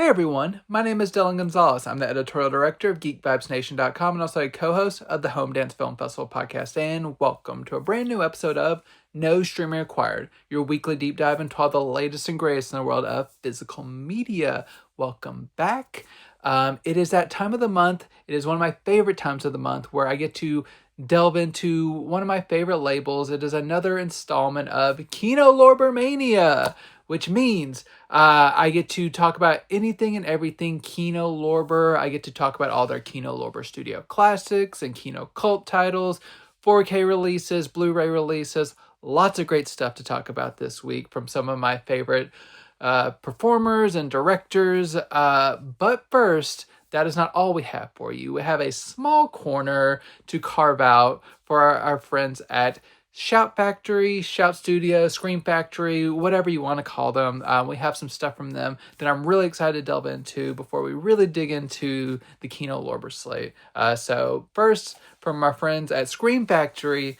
Hey everyone, my name is Dillon Gonzalez. I'm the editorial director of GeekVibesNation.com and also a co-host of the Home Dance Film Festival podcast. And welcome to a brand new episode of No Streaming Required, your weekly deep dive into all the latest and greatest in the world of physical media. Welcome back. It is that time of the month. It is one of my favorite times of the month where I get to delve into one of my favorite labels. It is another installment of Kino Lorber Mania, which means I get to talk about anything and everything Kino Lorber. I get to talk about all their Kino Lorber Studio classics and Kino cult titles, 4K releases, Blu-ray releases. Lots of great stuff to talk about this week from some of my favorite performers and directors. But first, that is not all we have for you. We have a small corner to carve out for our friends at Shout Factory, Shout Studio, Scream Factory, whatever you want to call them. We have some stuff from them that I'm really excited to delve into before we really dig into the Kino Lorber slate. So first, from our friends at Scream Factory,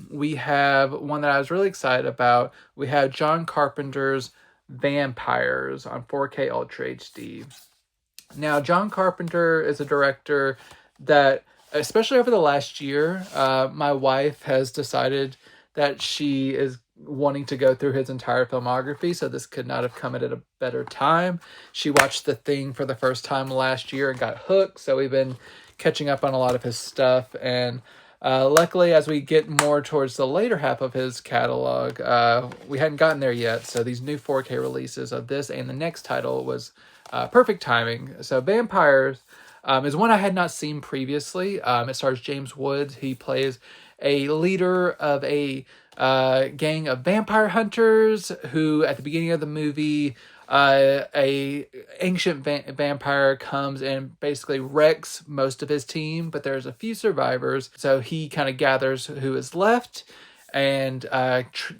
we have one that I was really excited about. We have John Carpenter's Vampires on 4K Ultra HD. Now, John Carpenter is a director that, especially over the last year, my wife has decided that she is wanting to go through his entire filmography, so this could not have come at a better time. She watched The Thing for the first time last year and got hooked, so we've been catching up on a lot of his stuff, and luckily, as we get more towards the later half of his catalog, we hadn't gotten there yet, so these new 4K releases of this and the next title was perfect timing. So Vampires is one I had not seen previously. It stars James Woods. He plays a leader of a gang of vampire hunters who, at the beginning of the movie, a ancient vampire comes and basically wrecks most of his team, but there's a few survivors. So he kind of gathers who is left and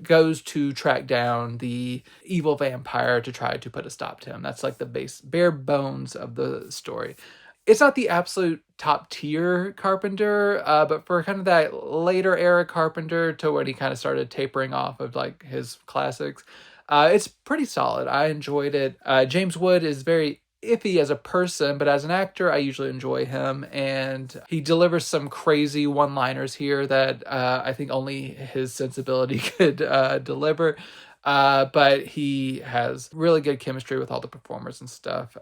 goes to track down the evil vampire to try to put a stop to him. That's like the bare bones of the story. It's not the absolute top tier Carpenter, but for kind of that later era Carpenter to when he kind of started tapering off of like his classics, it's pretty solid. I enjoyed it. James Wood is very iffy as a person, but as an actor, I usually enjoy him, and he delivers some crazy one-liners here that I think only his sensibility could deliver. But he has really good chemistry with all the performers and stuff.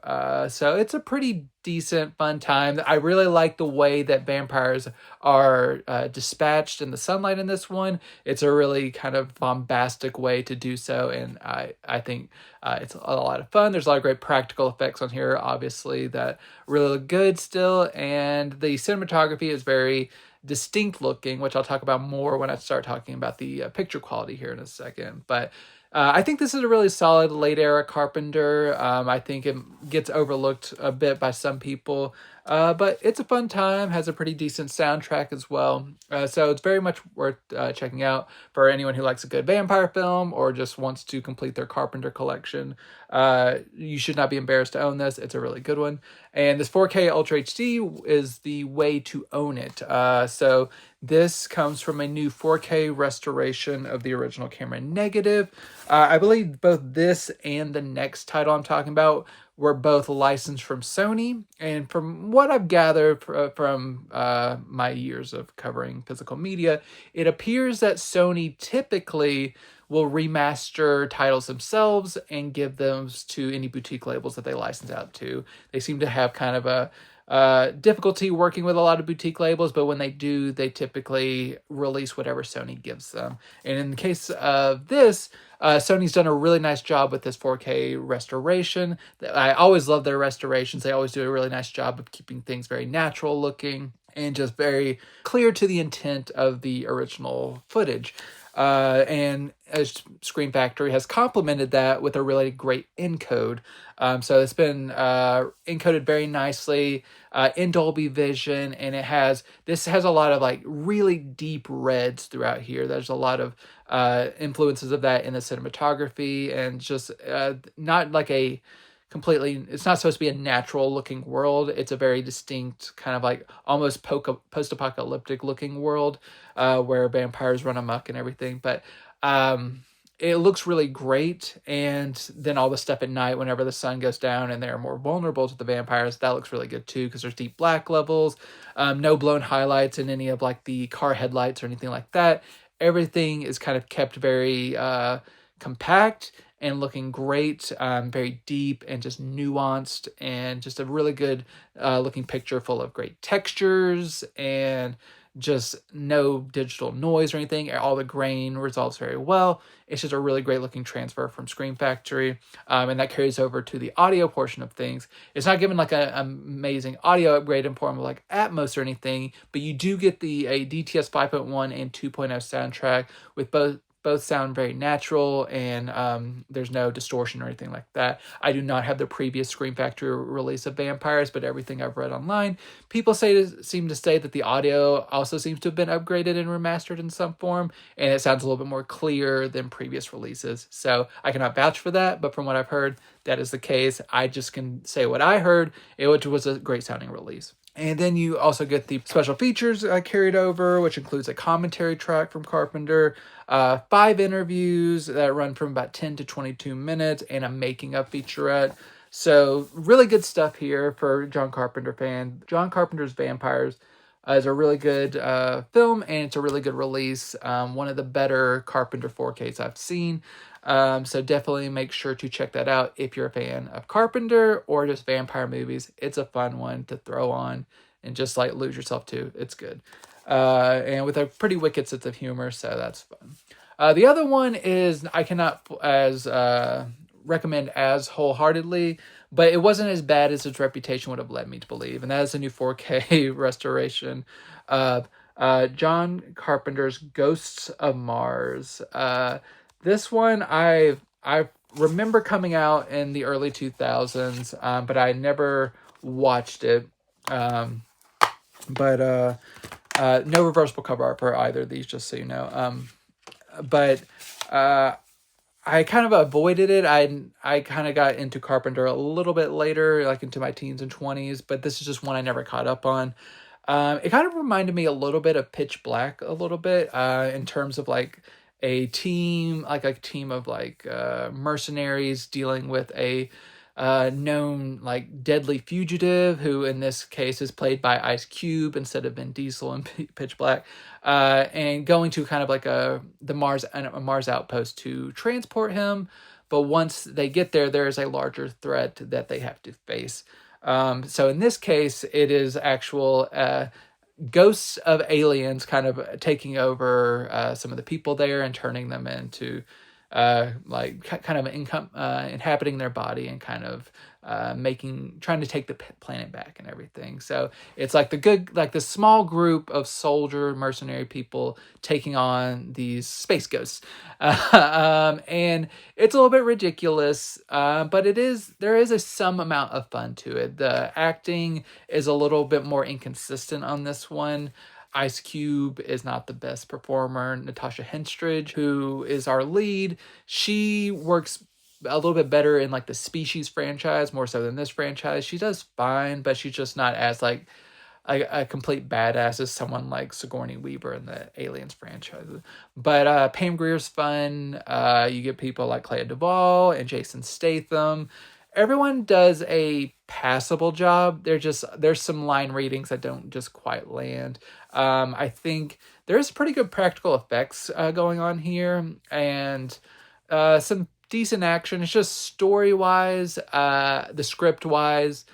So it's a pretty decent, fun time. I really like the way that vampires are dispatched in the sunlight in this one. It's a really kind of bombastic way to do so, and I think it's a lot of fun. There's a lot of great practical effects on here, obviously, that really look good still, and the cinematography is very distinct looking, which I'll talk about more when I start talking about the picture quality here in a second. But I think this is a really solid late era Carpenter. I think it gets overlooked a bit by some people, but it's a fun time, has a pretty decent soundtrack as well. So it's very much worth checking out for anyone who likes a good vampire film or just wants to complete their Carpenter collection. You should not be embarrassed to own this. It's a really good one. And this 4K Ultra HD is the way to own it. So this comes from a new 4K restoration of the original camera negative. I believe both this and the next title I'm talking about were both licensed from Sony. And from what I've gathered from my years of covering physical media, it appears that Sony typically will remaster titles themselves and give those to any boutique labels that they license out to. They seem to have kind of a difficulty working with a lot of boutique labels, but when they do, they typically release whatever Sony gives them. And in the case of this, Sony's done a really nice job with this 4K restoration. I always love their restorations. They always do a really nice job of keeping things very natural looking and just very clear to the intent of the original footage. And Scream Factory has complemented that with a really great encode. So it's been encoded very nicely in Dolby Vision, and this has a lot of like really deep reds throughout here. There's a lot of influences of that in the cinematography, and just not like a completely, it's not supposed to be a natural looking world. It's a very distinct kind of like almost post-apocalyptic looking world where vampires run amok and everything. But it looks really great. And then all the stuff at night, whenever the sun goes down and they're more vulnerable to the vampires, that looks really good too, because there's deep black levels, no blown highlights in any of like the car headlights or anything like that. Everything is kind of kept very compact and looking great, very deep and just nuanced, and just a really good looking picture full of great textures and just no digital noise or anything. All the grain resolves very well. It's just a really great looking transfer from Scream Factory, and that carries over to the audio portion of things. It's not given like an amazing audio upgrade in form of like Atmos or anything, but you do get a DTS 5.1 and 2.0 soundtrack with both sound very natural, and there's no distortion or anything like that. I do not have the previous Scream Factory release of Vampires, but everything I've read online, people seem to say that the audio also seems to have been upgraded and remastered in some form, and it sounds a little bit more clear than previous releases. So I cannot vouch for that, but from what I've heard, that is the case. I just can say what I heard, which was a great sounding release. And then you also get the special features carried over, which includes a commentary track from Carpenter, 5 interviews that run from about 10 to 22 minutes, and a making of featurette. So really good stuff here for John Carpenter fan. John Carpenter's Vampires is a really good film, and it's a really good release. One of the better Carpenter 4Ks I've seen. So definitely make sure to check that out if you're a fan of Carpenter or just vampire movies. It's a fun one to throw on and just like lose yourself to. It's good. And with a pretty wicked sense of humor, so that's fun. The other one is I cannot recommend as wholeheartedly, but it wasn't as bad as its reputation would have led me to believe, and that is a new 4K restoration of John Carpenter's Ghosts of Mars. This one I remember coming out in the early 2000s, but I never watched it. But no reversible cover art for either of these, just so you know. But I kind of avoided it. I kind of got into Carpenter a little bit later, like into my teens and 20s, but this is just one I never caught up on. It kind of reminded me a little bit of Pitch Black a little bit, in terms of like a team of like mercenaries dealing with a known like deadly fugitive, who in this case is played by Ice Cube instead of Vin Diesel in Pitch Black, and going to kind of like a Mars outpost to transport him. But once they get there, there is a larger threat that they have to face. So in this case, it is actual ghosts of aliens kind of taking over some of the people there and turning them into like kind of inhabiting their body and kind of trying to take the planet back and everything. So it's like the small group of soldier mercenary people taking on these space ghosts, and it's a little bit ridiculous, but there is some amount of fun to it. The acting is a little bit more inconsistent on this one. Ice Cube is not the best performer. Natasha Henstridge, who is our lead, she works a little bit better in like the Species franchise, more so than this franchise. She does fine, but she's just not as like a complete badass as someone like Sigourney Weaver in the Aliens franchise. But Pam Grier's fun. You get people like Clea Duvall and Jason Statham. Everyone does a passable job. There's some line readings that don't just quite land. I think there's pretty good practical effects going on here, and some decent action. It's just story-wise, the script-wise,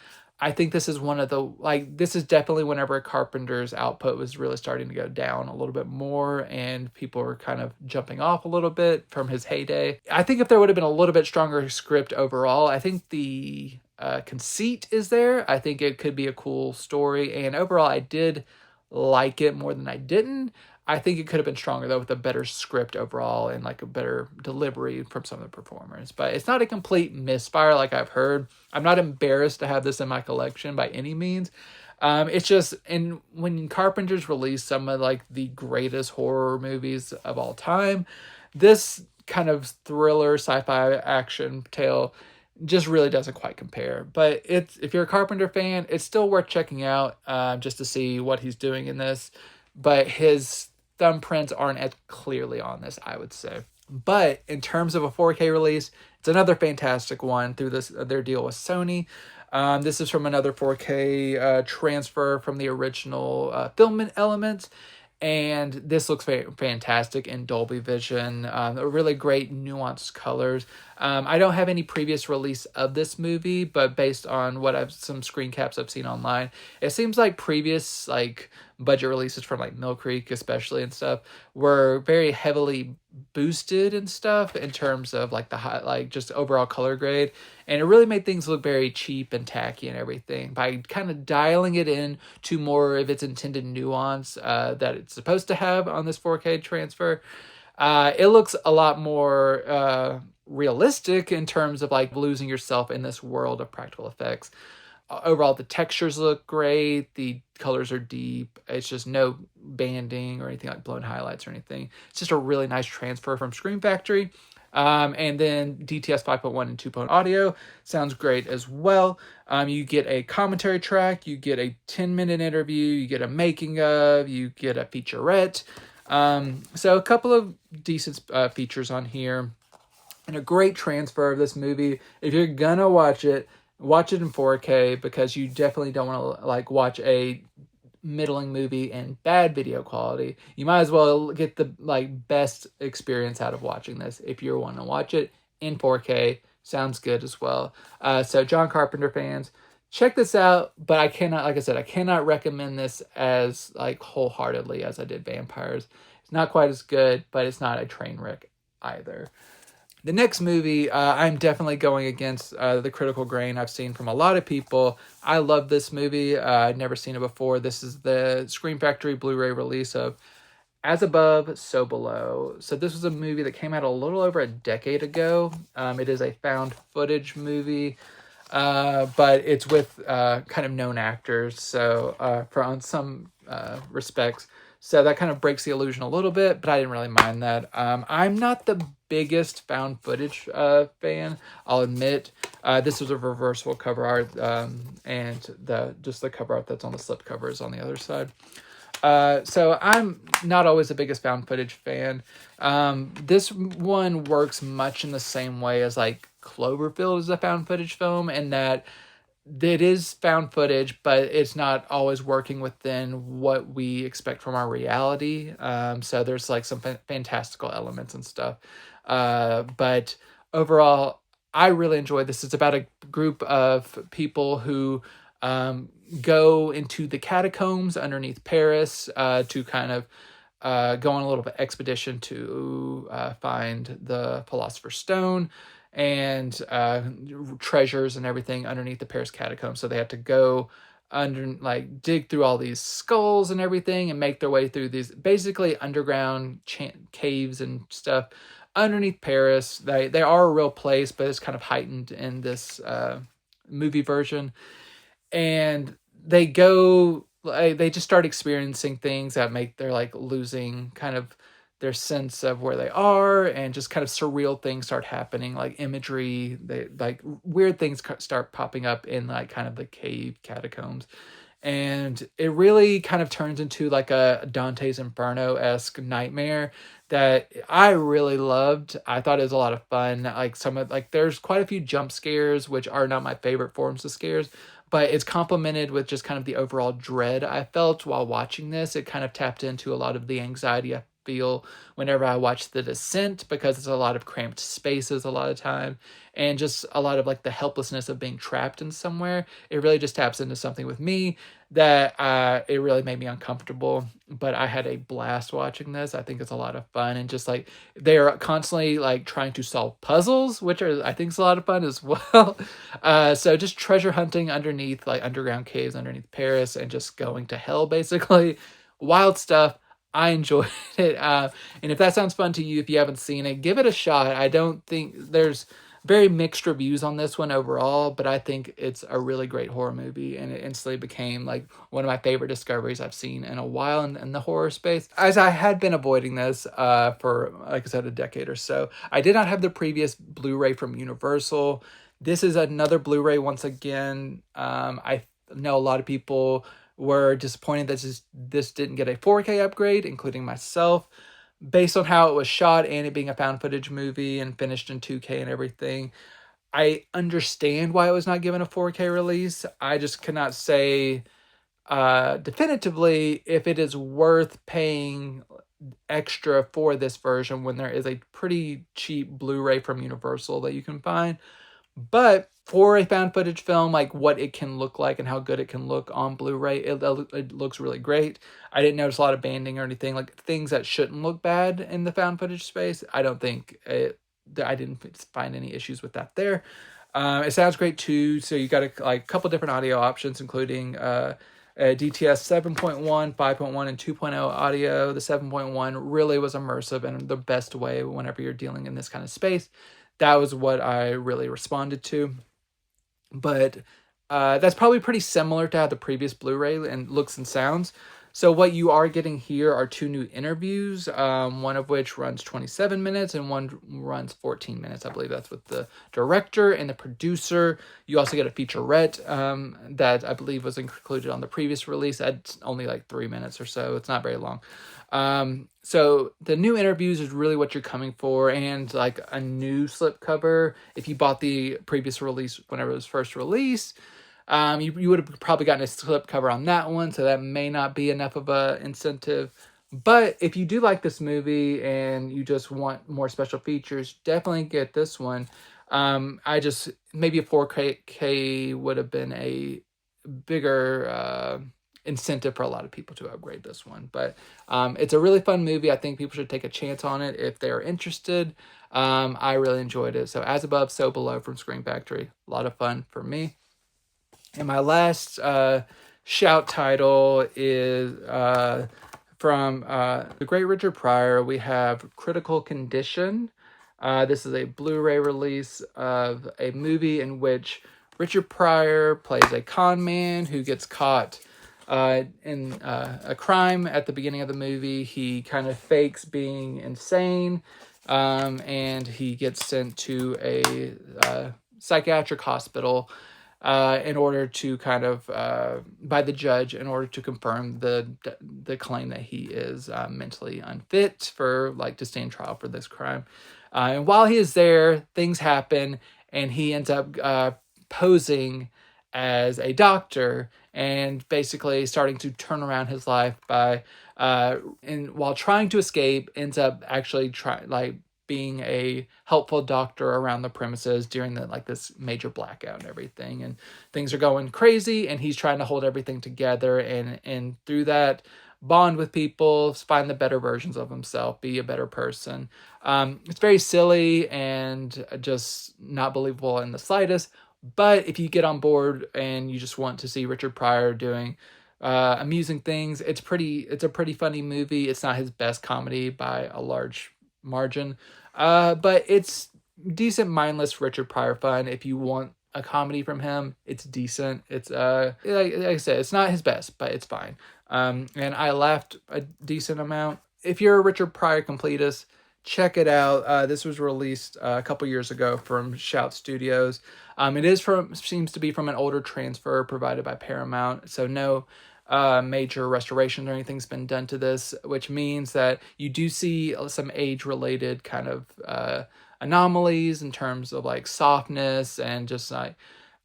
I think this is this is definitely whenever Carpenter's output was really starting to go down a little bit more, and people were kind of jumping off a little bit from his heyday. I think if there would have been a little bit stronger script overall, I think the conceit is there. I think it could be a cool story, and overall I did like it more than I didn't. I think it could have been stronger, though, with a better script overall and like a better delivery from some of the performers. But it's not a complete misfire like I've heard. I'm not embarrassed to have this in my collection by any means. It's just, and when Carpenter's released some of like the greatest horror movies of all time, this kind of thriller sci-fi action tale just really doesn't quite compare. But if you're a Carpenter fan, it's still worth checking out, just to see what he's doing in this. But his thumbprints aren't as clearly on this, I would say. But in terms of a 4K release, it's another fantastic one through their deal with Sony. This is from another 4K transfer from the original film elements. And this looks fantastic in Dolby Vision. Really great nuanced colors. I don't have any previous release of this movie, but based on some screen caps I've seen online, it seems like previous like budget releases from like Mill Creek, especially and stuff, were very heavily boosted and stuff in terms of like the high, like just overall color grade, and it really made things look very cheap and tacky and everything by kind of dialing it in to more of its intended nuance that it's supposed to have on this 4K transfer. It looks a lot more realistic in terms of like losing yourself in this world of practical effects. Overall, the textures look great. The colors are deep. It's just no banding or anything like blown highlights or anything. It's just a really nice transfer from Scream Factory. And then DTS 5.1 and 2.0 audio sounds great as well. You get a commentary track, you get a 10-minute interview, you get a making of, you get a featurette. So a couple of decent features on here, and a great transfer of this movie. If you're gonna watch it in 4K, because you definitely don't want to like watch a middling movie in bad video quality. You might as well get the like best experience out of watching this if you want to watch it in 4K. Sounds good as well. So John Carpenter fans, check this out. But I cannot, like I said, I cannot recommend this as like wholeheartedly as I did Vampires. It's not quite as good, but it's not a train wreck either. The next movie, I'm definitely going against the critical grain I've seen from a lot of people. I love this movie. I'd never seen it before. This is the Scream Factory Blu-ray release of As Above, So Below. So this was a movie that came out a little over a decade ago. It is a found footage movie, but it's with kind of known actors. So on some respects. So that kind of breaks the illusion a little bit, but I didn't really mind that. I'm not the biggest found footage fan, I'll admit. This was a reversible cover art, and the cover art that's on the slip cover is on the other side. So I'm not always the biggest found footage fan. This one works much in the same way as like Cloverfield is a found footage film, in that it is found footage, but it's not always working within what we expect from our reality. So there's like some fantastical elements and stuff. But overall, I really enjoyed this. It's about a group of people who go into the catacombs underneath Paris to kind of go on a little bit expedition to find the Philosopher's Stone and treasures and everything underneath the Paris catacombs. So they have to go under, like, dig through all these skulls and everything and make their way through these basically underground caves and stuff underneath Paris. They are a real place, but it's kind of heightened in this movie version. And they just start experiencing things that make they're like losing kind of their sense of where they are, and just kind of surreal things start happening, like imagery, like weird things start popping up in like kind of the cave catacombs. And it really kind of turns into like a Dante's Inferno-esque nightmare that I really loved. I thought it was a lot of fun. Like there's quite a few jump scares, which are not my favorite forms of scares, but it's complemented with just kind of the overall dread I felt while watching this. It kind of tapped into a lot of the anxiety I feel whenever I watch The Descent, because it's a lot of cramped spaces a lot of time, and just a lot of like the helplessness of being trapped in somewhere. It really just taps into something with me that it really made me uncomfortable, but I had a blast watching this. I think it's a lot of fun, and just like they're constantly like trying to solve puzzles, which I think is a lot of fun as well. So just treasure hunting underneath like underground caves underneath Paris, and just going to hell basically. Wild stuff. I enjoyed it. And if that sounds fun to you, if you haven't seen it, give it a shot. I don't think there's very mixed reviews on this one overall, but I think it's a really great horror movie, and it instantly became like one of my favorite discoveries I've seen in a while in the horror space, as I had been avoiding this for, like I said, a decade or so. I did not have the previous Blu-ray from Universal. This is another Blu-ray once again. I know a lot of people were disappointed that this didn't get a 4K upgrade, including myself. based on how it was shot and it being a found footage movie and finished in 2K and everything, I understand why it was not given a 4K release. I just cannot say definitively if it is worth paying extra for this version when there is a pretty cheap Blu-ray from Universal that you can find. But for a found footage film, like what it can look like and how good it can look on Blu-ray, it looks really great. I didn't notice a lot of banding or anything, like things that shouldn't look bad in the found footage space. I don't think I didn't find any issues with that there. It sounds great too. So you got a couple different audio options, including DTS 7.1, 5.1, and 2.0 audio. The 7.1 really was immersive in the best way whenever you're dealing in this kind of space. That was what I really responded to. But that's probably pretty similar to how the previous Blu-ray and looks and sounds. So what you are getting here are 2 new interviews, one of which runs 27 minutes and one runs 14 minutes. I believe that's with the director and the producer. You also get a featurette that I believe was included on the previous release. That's only like 3 minutes or so. It's not very long. So the new interviews is really what you're coming for, and like a new slipcover. If you bought the previous release whenever it was first released, you would have probably gotten a slipcover on that one, so that may not be enough of a incentive. But if you do like this movie and you just want more special features, definitely get this one. Maybe a 4K would have been a bigger incentive for a lot of people to upgrade this one. But it's a really fun movie. I think people should take a chance on it if they're interested. I really enjoyed it. So As Above, So Below from Scream Factory. A lot of fun for me. And my last shout title is from the great Richard Pryor. We have Critical Condition. This is a Blu-ray release of a movie in which Richard Pryor plays a con man who gets caught in a crime at the beginning of the movie. He kind of fakes being insane, and he gets sent to a psychiatric hospital in order to kind of, by the judge, in order to confirm the claim that he is mentally unfit for, like, to stand trial for this crime. And while he is there, things happen, and he ends up posing as a doctor and basically starting to turn around his life by, and while trying to escape, ends up actually being a helpful doctor around the premises during this major blackout and everything, and things are going crazy, and he's trying to hold everything together, and through that bond with people, find the better versions of himself, be a better person. It's very silly and just not believable in the slightest, but if you get on board and you just want to see Richard Pryor doing amusing things, it's a pretty funny movie. It's not his best comedy by a large margin, but it's decent, mindless Richard Pryor fun. If you want a comedy from him, it's decent. It's like I said, it's not his best, but it's fine. And I laughed a decent amount. If you're a Richard Pryor completist, check it out. This was released a couple years ago from Shout Studios. Seems to be from an older transfer provided by Paramount, so no major restoration or anything's been done to this, which means that you do see some age-related kind of anomalies in terms of like softness and just like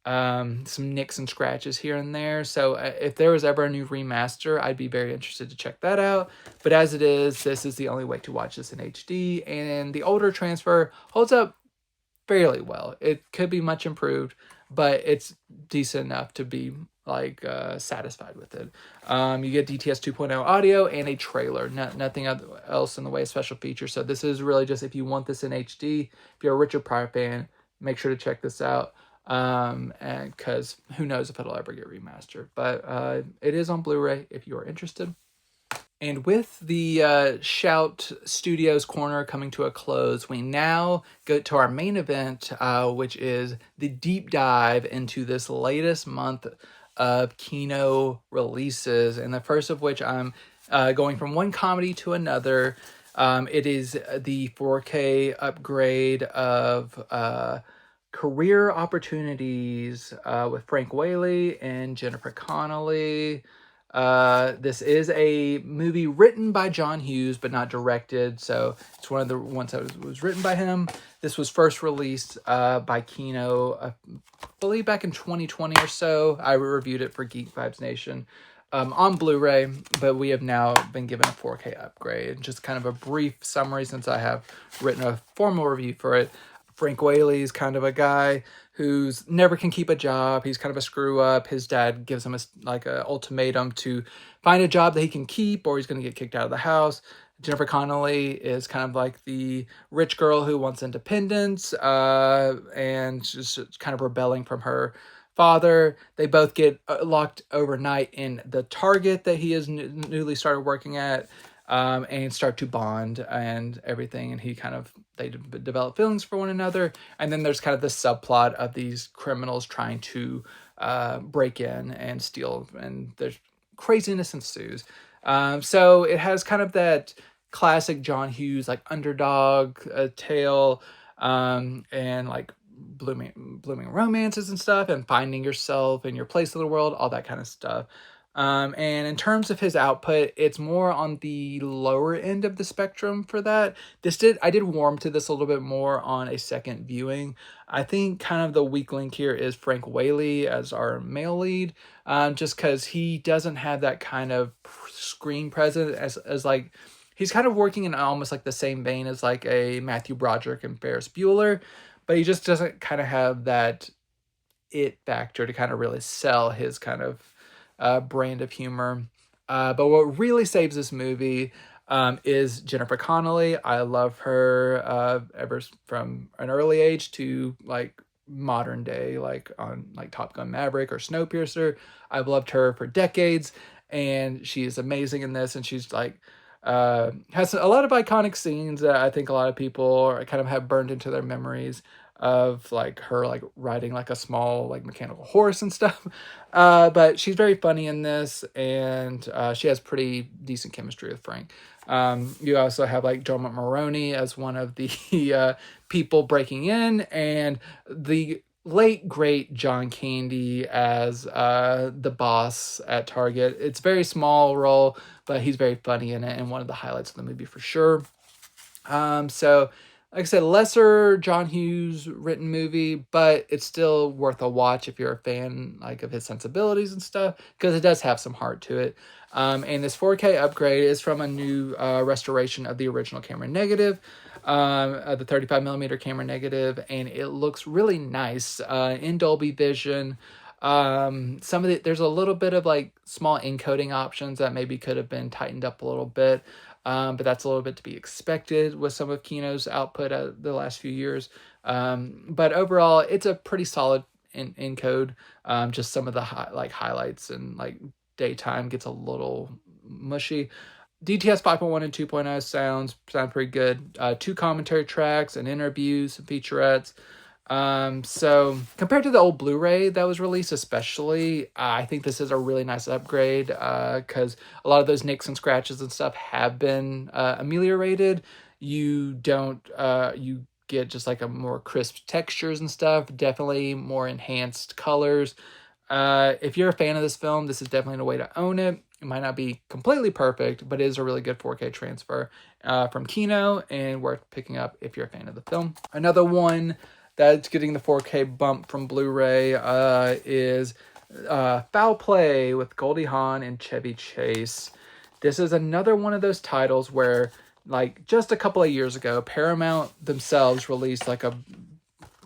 some nicks and scratches here and there. So if there was ever a new remaster, I'd be very interested to check that out. But as it is, this is the only way to watch this in HD, and the older transfer holds up fairly well. It could be much improved, but it's decent enough to be satisfied with it. You get DTS 2.0 audio and a trailer, nothing else in the way of special features. So this is really just if you want this in HD, if you're a Richard Pryor fan, make sure to check this out. And because who knows if it'll ever get remastered, but it is on Blu-ray if you are interested. And with the Shout Studios corner coming to a close, we now go to our main event, which is the deep dive into this latest month of Kino releases. And the first of which I'm going from one comedy to another. It is the 4K upgrade of Career Opportunities with Frank Whaley and Jennifer Connelly. This is a movie written by John Hughes, but not directed. So it's one of the ones that was written by him. This was first released by Kino, I believe back in 2020 or so. I reviewed it for Geek Vibes Nation on Blu-ray, but we have now been given a 4K upgrade. Just kind of a brief summary since I have written a formal review for it. Frank Whaley is kind of a guy who's never can keep a job. He's kind of a screw up. His dad gives him a ultimatum to find a job that he can keep or he's going to get kicked out of the house. Jennifer Connelly is kind of like the rich girl who wants independence and just kind of rebelling from her father. They both get locked overnight in the Target that he has newly started working at. And start to bond and everything, and they develop feelings for one another, and then there's kind of the subplot of these criminals trying to break in and steal, and there's craziness ensues. So it has kind of that classic John Hughes like underdog tale, and like blooming romances and stuff, and finding yourself and your place in the world, all that kind of stuff. And in terms of his output, it's more on the lower end of the spectrum for that. I did warm to this a little bit more on a second viewing. I think kind of the weak link here is Frank Whaley as our male lead, just because he doesn't have that kind of screen presence as like, he's kind of working in almost like the same vein as like a Matthew Broderick and Ferris Bueller, but he just doesn't kind of have that it factor to kind of really sell his kind of brand of humor. But what really saves this movie is Jennifer Connelly. I love her ever from an early age to like modern day, like on like Top Gun Maverick or Snowpiercer. I've loved her for decades, and she is amazing in this. And she's like has a lot of iconic scenes that I think a lot of people kind of have burned into their memories of, like her like riding like a small like mechanical horse and stuff. But she's very funny in this, and she has pretty decent chemistry with Frank. You also have like Dermot Mulroney as one of the people breaking in, and the late great John Candy as the boss at Target. It's a very small role, but he's very funny in it, and one of the highlights of the movie for sure. So like I said, lesser John Hughes written movie, but it's still worth a watch if you're a fan like of his sensibilities and stuff, because it does have some heart to it. And this 4K upgrade is from a new restoration of the original camera negative, the 35mm camera negative, and it looks really nice in Dolby Vision. There's a little bit of like small encoding options that maybe could have been tightened up a little bit. But that's a little bit to be expected with some of Kino's output the last few years. But overall, it's a pretty solid encode. Just some of the highlights and like daytime gets a little mushy. DTS 5.1 and 2.0 sound pretty good. 2 commentary tracks and interviews, some featurettes. So compared to the old Blu-ray that was released, especially, I think this is a really nice upgrade, because a lot of those nicks and scratches and stuff have been ameliorated. You get just like a more crisp textures and stuff, definitely more enhanced colors. If you're a fan of this film, this is definitely a way to own it. It might not be completely perfect, but it is a really good 4K transfer from Kino, and worth picking up if you're a fan of the film. Another one that's getting the 4K bump from Blu-ray is Foul Play with Goldie Hawn and Chevy Chase. This is another one of those titles where, like, just a couple of years ago, Paramount themselves released like a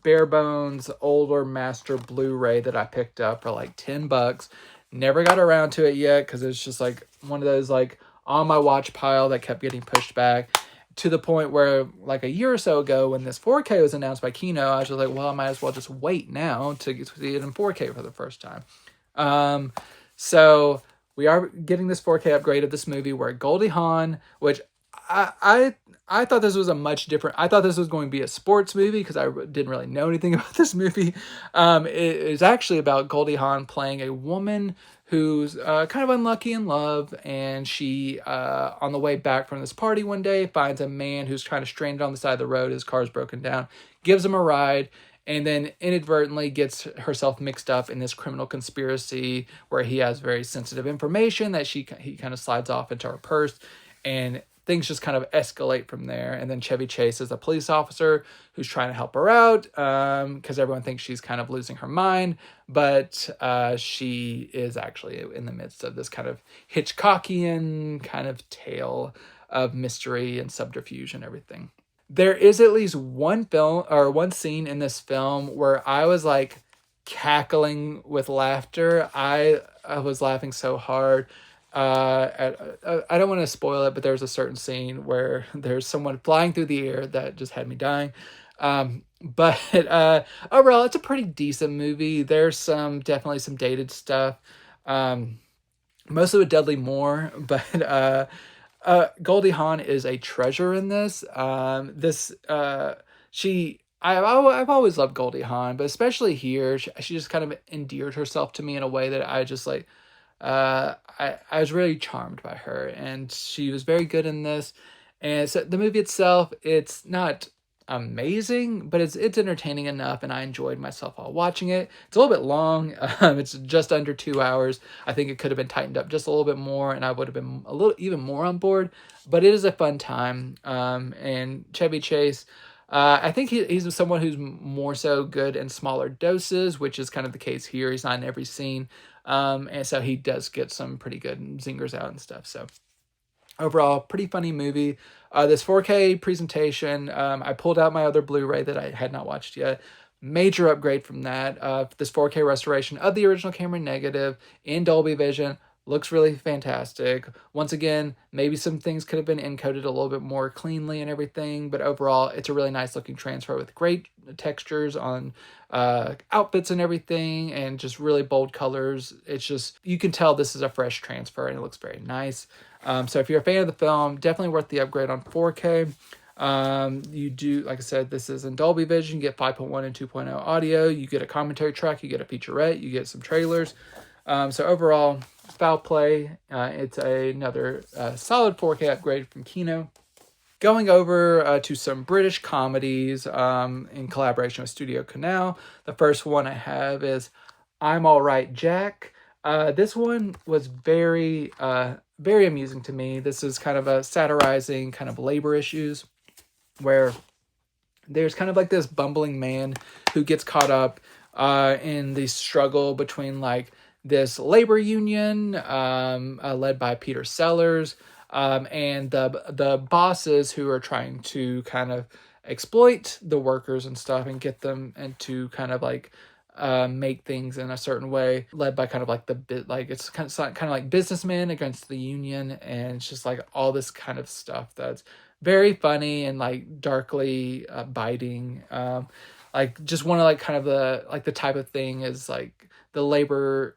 bare bones older master Blu-ray that I picked up for like $10. Never got around to it yet because it's just like one of those like on my watch pile that kept getting pushed back, to the point where like a year or so ago when this 4K was announced by Kino, I was just like, well, I might as well just wait now to see it in 4K for the first time. So we are getting this 4K upgrade of this movie where Goldie Hawn, which I thought this was I thought this was going to be a sports movie because I didn't really know anything about this movie. It is actually about Goldie Hawn playing a woman who's kind of unlucky in love, and she, on the way back from this party one day, finds a man who's kind of stranded on the side of the road. His car's broken down, gives him a ride, and then inadvertently gets herself mixed up in this criminal conspiracy where he has very sensitive information that he kind of slides off into her purse, and things just kind of escalate from there. And then Chevy Chase is a police officer who's trying to help her out because everyone thinks she's kind of losing her mind, but she is actually in the midst of this kind of Hitchcockian kind of tale of mystery and subterfuge and everything. There is at least one scene in this film where I was like cackling with laughter. I was laughing so hard. I don't want to spoil it, but there's a certain scene where there's someone flying through the air that just had me dying. But overall, it's a pretty decent movie. There's definitely some dated stuff. Mostly with Dudley Moore, but Goldie Hawn is a treasure in this. I've always loved Goldie Hawn, but especially here, she just kind of endeared herself to me in a way that I just like. I was really charmed by her, and she was very good in this. And so the movie itself, it's not amazing, but it's entertaining enough, and I enjoyed myself while watching it. It's a little bit long. It's just under 2 hours. I think it could have been tightened up just a little bit more, and I would have been a little even more on board. But it is a fun time. And Chevy Chase, I think he's someone who's more so good in smaller doses, which is kind of the case here. He's not in every scene. And so he does get some pretty good zingers out and stuff. So overall, pretty funny movie. This 4K presentation, I pulled out my other Blu-ray that I had not watched yet. Major upgrade from that. This 4K restoration of the original camera negative in Dolby Vision. Looks really fantastic. Once again, maybe some things could have been encoded a little bit more cleanly and everything, but overall, it's a really nice looking transfer with great textures on outfits and everything, and just really bold colors. It's just, you can tell this is a fresh transfer, and it looks very nice. So if you're a fan of the film, definitely worth the upgrade on 4K. You do, like I said, this is in Dolby Vision. You get 5.1 and 2.0 audio. You get a commentary track. You get a featurette. You get some trailers. So overall, foul play. It's another solid 4K upgrade from Kino. Going over to some British comedies in collaboration with Studio Canal. The first one I have is I'm All Right, Jack. This one was very amusing to me. This is kind of a satirizing kind of labor issues where there's kind of like this bumbling man who gets caught up in the struggle between like this labor union led by Peter Sellers and the bosses who are trying to kind of exploit the workers and stuff and get them into kind of like make things in a certain way, led by kind of like it's kind of like businessmen against the union, and it's just like all this kind of stuff that's very funny and like darkly biting. Like just one of like kind of the type of thing is like the labor.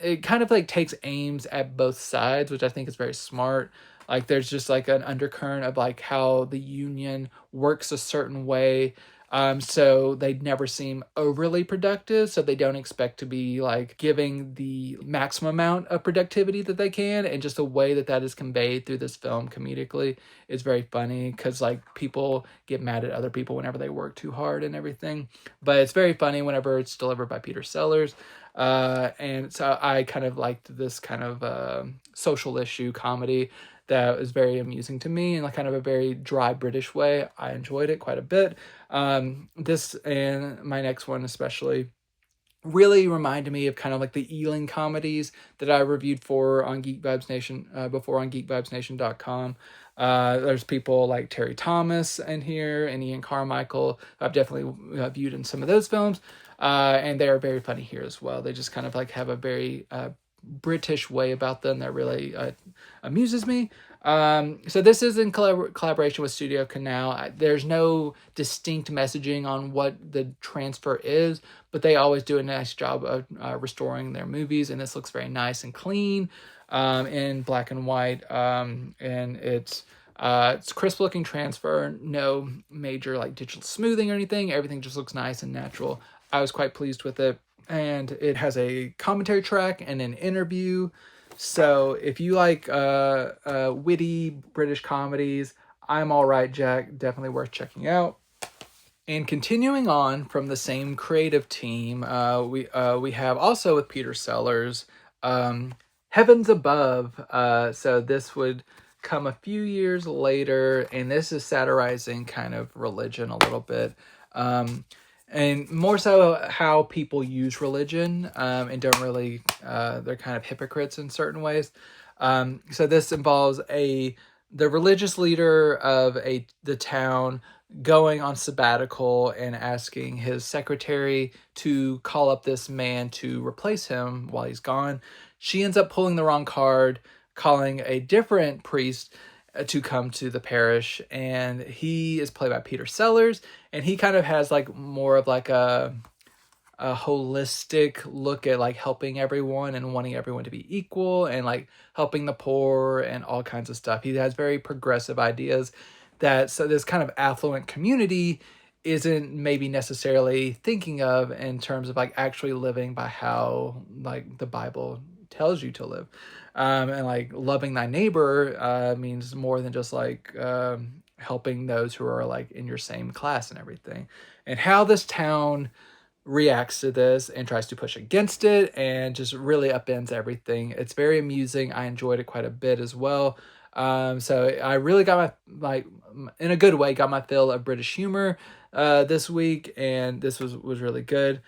It kind of like takes aims at both sides, which I think is very smart. Like there's just like an undercurrent of like how the union works a certain way. So they never seem overly productive. So they don't expect to be like giving the maximum amount of productivity that they can. And just the way that is conveyed through this film comedically is very funny, because like people get mad at other people whenever they work too hard and everything. But it's very funny whenever it's delivered by Peter Sellers. And so I kind of liked this kind of social issue comedy that was very amusing to me in like kind of a very dry British way. I enjoyed it quite a bit. This and my next one especially really reminded me of kind of like the Ealing comedies that I reviewed for on Geek Vibes Nation before on geekvibesnation.com. There's people like Terry Thomas in here and Ian Carmichael. I've definitely viewed in some of those films. And they are very funny here as well. They just kind of like have a very British way about them that really amuses me. So this is in collaboration with Studio Canal. There's no distinct messaging on what the transfer is, but they always do a nice job of restoring their movies, and this looks very nice and clean in black and white. And it's crisp looking transfer, no major like digital smoothing or anything. Everything just looks nice and natural. I was quite pleased with it. And it has a commentary track and an interview. So if you like witty British comedies, I'm All Right, Jack, definitely worth checking out. And continuing on from the same creative team, we have also with Peter Sellers, Heavens Above. So this would come a few years later, and this is satirizing kind of religion a little bit. And more so how people use religion, and don't really, they're kind of hypocrites in certain ways. So this involves the religious leader of the town going on sabbatical and asking his secretary to call up this man to replace him while he's gone. She ends up pulling the wrong card, calling a different priest to come to the parish, and he is played by Peter Sellers, and he kind of has like more of like a holistic look at like helping everyone and wanting everyone to be equal and like helping the poor and all kinds of stuff. He has very progressive ideas that so this kind of affluent community isn't maybe necessarily thinking of in terms of like actually living by how like the Bible tells you to live. And like loving thy neighbor means more than just like helping those who are like in your same class and everything. And how this town reacts to this and tries to push against it and just really upends everything. It's very amusing. I enjoyed it quite a bit as well. So I really got my, in a good way, got my fill of British humor this week, and this was really good.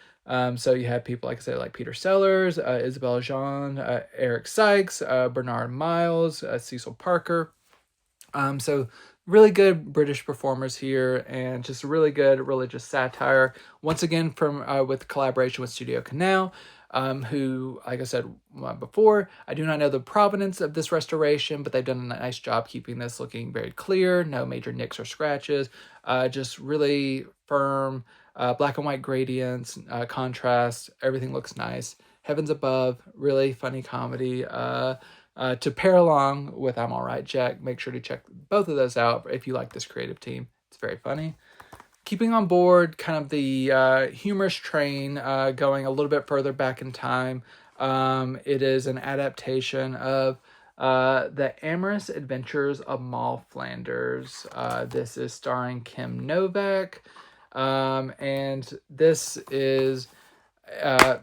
So you have people, like I said, like Peter Sellers, Isabelle Jean, Eric Sykes, Bernard Miles, Cecil Parker. So really good British performers here, and just really good religious satire. Once again, from with collaboration with Studio Canal, who, like I said before, I do not know the provenance of this restoration, but they've done a nice job keeping this looking very clear, no major nicks or scratches, just really firm, black and white gradients, contrast, everything looks nice. Heavens Above, really funny comedy. To pair along with I'm Alright Jack, make sure to check both of those out if you like this creative team. It's very funny. Keeping on board kind of the humorous train, going a little bit further back in time, it is an adaptation of The Amorous Adventures of Moll Flanders. This is starring Kim Novak, and this is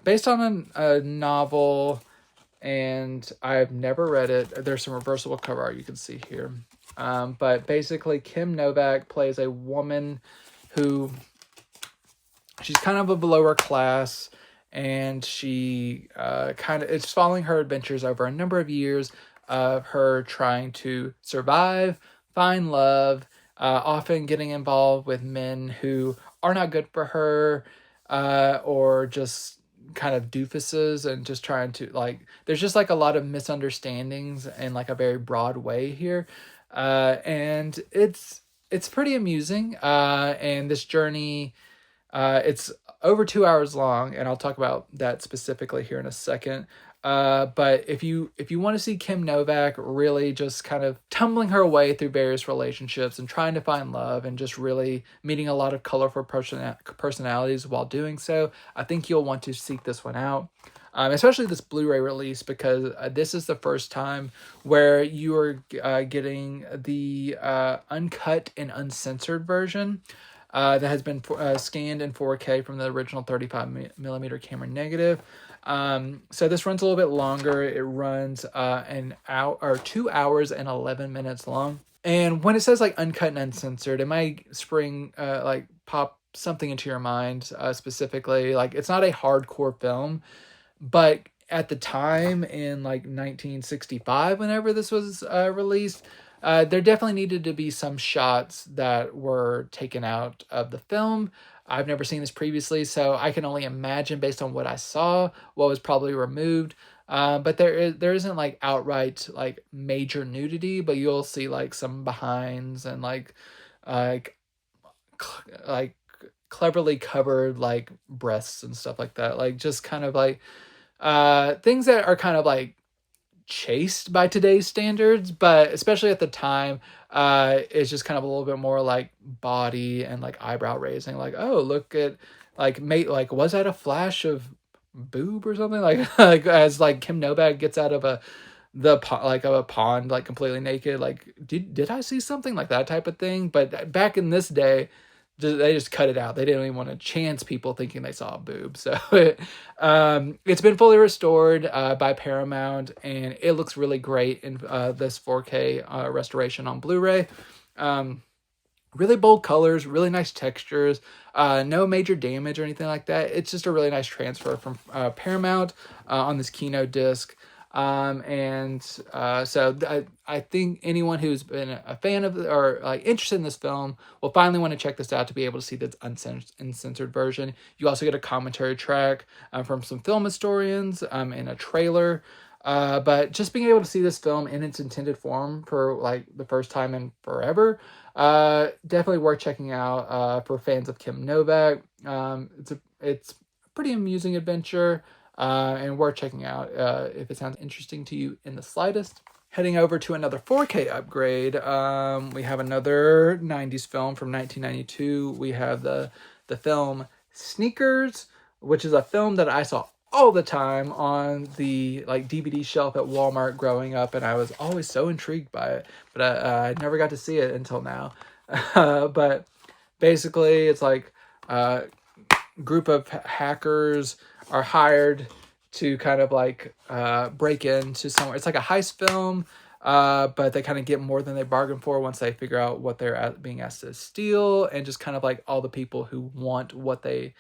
based on a novel, and I've never read it. There's some reversible cover art you can see here. But basically, Kim Novak plays a woman who, she's kind of a lower class, and she it's following her adventures over a number of years of her trying to survive, find love, often getting involved with men who are not good for her, or just kind of doofuses, and just trying to like, there's just like a lot of misunderstandings in like a very broad way here, and it's pretty amusing, and this journey, it's over 2 hours long, and I'll talk about that specifically here in a second. But if you want to see Kim Novak really just kind of tumbling her way through various relationships and trying to find love and just really meeting a lot of colorful personalities while doing so, I think you'll want to seek this one out. Especially this Blu-ray release, because this is the first time where you are getting the uncut and uncensored version that has been scanned in 4K from the original 35mm camera negative. So this runs a little bit longer. It runs an hour or 2 hours and 11 minutes long. And when it says like uncut and uncensored, it might pop something into your mind, specifically. Like, it's not a hardcore film, but at the time in like 1965, whenever this was released, there definitely needed to be some shots that were taken out of the film. I've never seen this previously, so I can only imagine based on what I saw what was probably removed. But there isn't like outright like major nudity, but you'll see like some behinds and like cleverly covered like breasts and stuff like that. Like, just kind of like things that are kind of like chaste by today's standards, but especially at the time, it's just kind of a little bit more like body and like eyebrow raising, like, oh, look at like, mate, like, was that a flash of boob or something, like like as like Kim Novak gets out of a pond like completely naked, like did I see something like that type of thing. But back in this day, they just cut it out. They didn't even want to chance people thinking they saw a boob. So it's been fully restored by Paramount, and it looks really great in this 4K restoration on Blu-ray. Really bold colors, really nice textures, no major damage or anything like that. It's just a really nice transfer from Paramount on this Kino disc. So I think anyone who's been a fan of or like interested in this film will finally want to check this out to be able to see this uncensored version. You also get a commentary track from some film historians and a trailer. But just being able to see this film in its intended form for like the first time in forever, definitely worth checking out for fans of Kim Novak. It's a pretty amusing adventure. And worth checking out if it sounds interesting to you in the slightest. Heading over to another 4K upgrade, we have another 90s film from 1992. We have the film Sneakers, which is a film that I saw all the time on the like DVD shelf at Walmart growing up, and I was always so intrigued by it, but I never got to see it until now. But basically, it's like group of hackers are hired to kind of like break into somewhere. It's like a heist film, but they kind of get more than they bargained for once they figure out what they're being asked to steal, and just kind of like all the people who want what they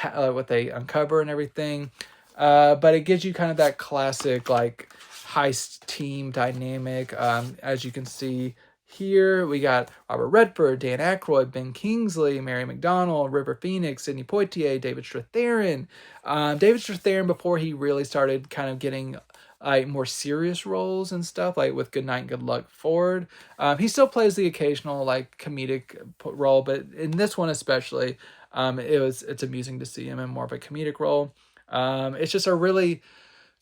uncover and everything. But it gives you kind of that classic like heist team dynamic. As you can see here, we got Robert Redford, Dan Aykroyd, Ben Kingsley, Mary McDonnell, River Phoenix, Sidney Poitier, David Strathairn. David Strathairn, before he really started kind of getting like more serious roles and stuff, like with Good Night and Good Luck Ford. He still plays the occasional like comedic role, but in this one especially, it's amusing to see him in more of a comedic role. It's just a really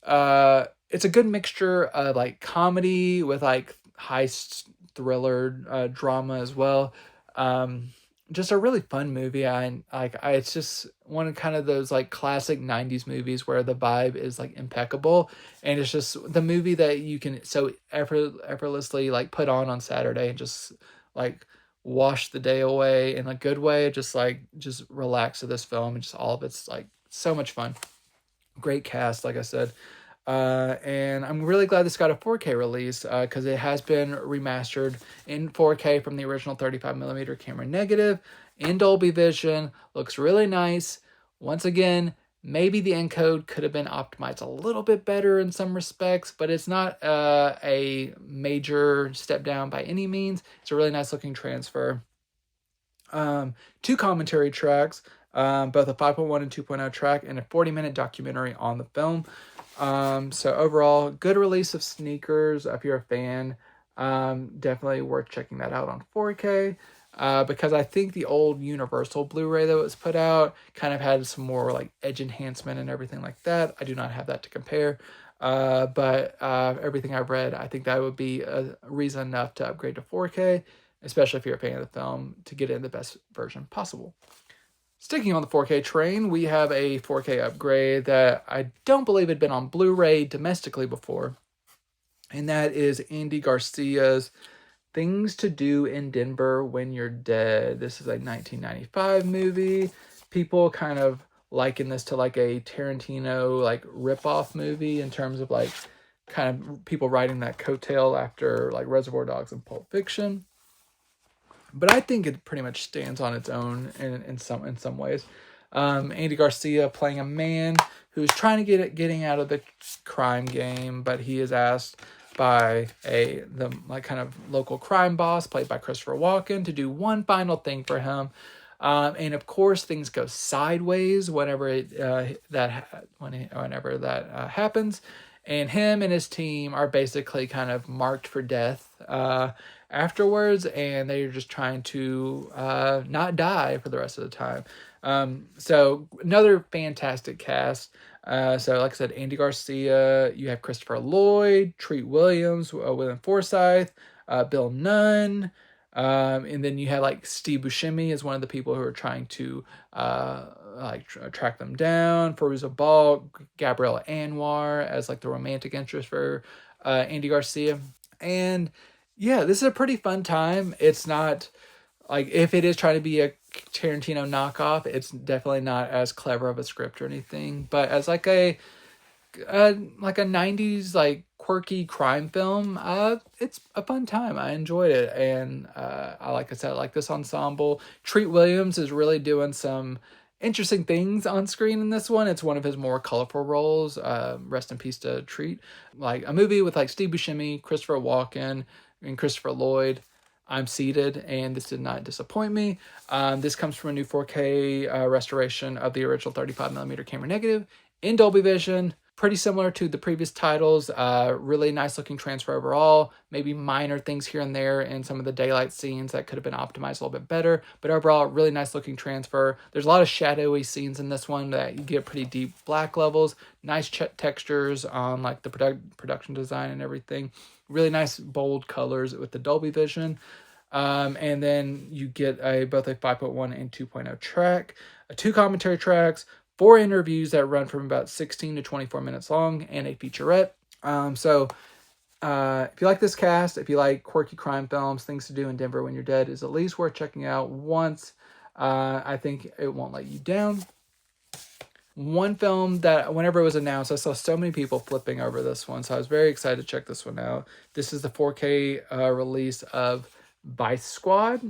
it's a good mixture of like comedy with like heist thriller drama as well. Just a really fun movie. It's just one of kind of those like classic 90s movies where the vibe is like impeccable, and it's just the movie that you can so effortlessly like put on Saturday and just like wash the day away in a good way, just relax to this film, and just all of it's like so much fun. Great cast, like I said. And I'm really glad this got a 4K release because it has been remastered in 4K from the original 35mm camera negative in Dolby Vision. Looks really nice. Once again, maybe the encode could have been optimized a little bit better in some respects, but it's not a major step down by any means. It's a really nice looking transfer. 2 commentary tracks, both a 5.1 and 2.0 track, and a 40-minute documentary on the film. So overall, good release of Sneakers. If you're a fan, definitely worth checking that out on 4K. Because I think the old Universal Blu-ray that was put out kind of had some more like edge enhancement and everything like that. I do not have that to compare. But everything I've read, I think that would be a reason enough to upgrade to 4K, especially if you're a fan of the film, to get it in the best version possible. Sticking on the 4K train, we have a 4K upgrade that I don't believe had been on Blu-ray domestically before, and that is Andy Garcia's Things to Do in Denver When You're Dead. This is a 1995 movie. People kind of liken this to like a Tarantino like rip-off movie in terms of like kind of people riding that coattail after like Reservoir Dogs and Pulp Fiction. But I think it pretty much stands on its own in some ways. Andy Garcia playing a man who's trying to getting out of the crime game, but he is asked by the kind of local crime boss, played by Christopher Walken, to do one final thing for him. And of course, things go sideways whenever that happens, and him and his team are basically kind of marked for death afterwards, and they're just trying to not die for the rest of the time. So another fantastic cast. So like I said, Andy Garcia, you have Christopher Lloyd, Treat Williams, William Forsythe, Bill Nunn, and then you have like Steve Buscemi as one of the people who are trying to track them down, Fairuza Balk, Gabriella Anwar as like the romantic interest for Andy Garcia. And yeah, this is a pretty fun time. It's not like, if it is trying to be a Tarantino knockoff. It's definitely not as clever of a script or anything, but as like a 90s like quirky crime film, it's a fun time. I enjoyed it, and like I said, I like this ensemble. Treat Williams is really doing some interesting things on screen in this one. It's one of his more colorful roles. Rest in peace to Treat. Like a movie with like Steve Buscemi, Christopher Walken, and Christopher Lloyd. I'm Seated, and this did not disappoint me. This comes from a new 4K restoration of the original 35mm camera negative in Dolby Vision. Pretty similar to the previous titles. Really nice looking transfer overall. Maybe minor things here and there in some of the daylight scenes that could have been optimized a little bit better. But overall, really nice looking transfer. There's a lot of shadowy scenes in this one that you get pretty deep black levels. Nice textures on like the production design and everything. Really nice bold colors with the Dolby Vision. And then you get both a 5.1 and 2.0 track, 2 commentary tracks, 4 interviews that run from about 16 to 24 minutes long, and a featurette. So if you like this cast, if you like quirky crime films, Things to Do in Denver When You're Dead is at least worth checking out once. I think it won't let you down. One film that whenever it was announced, I saw so many people flipping over this one, so I was very excited to check this one out. This is the 4K release of Vice Squad.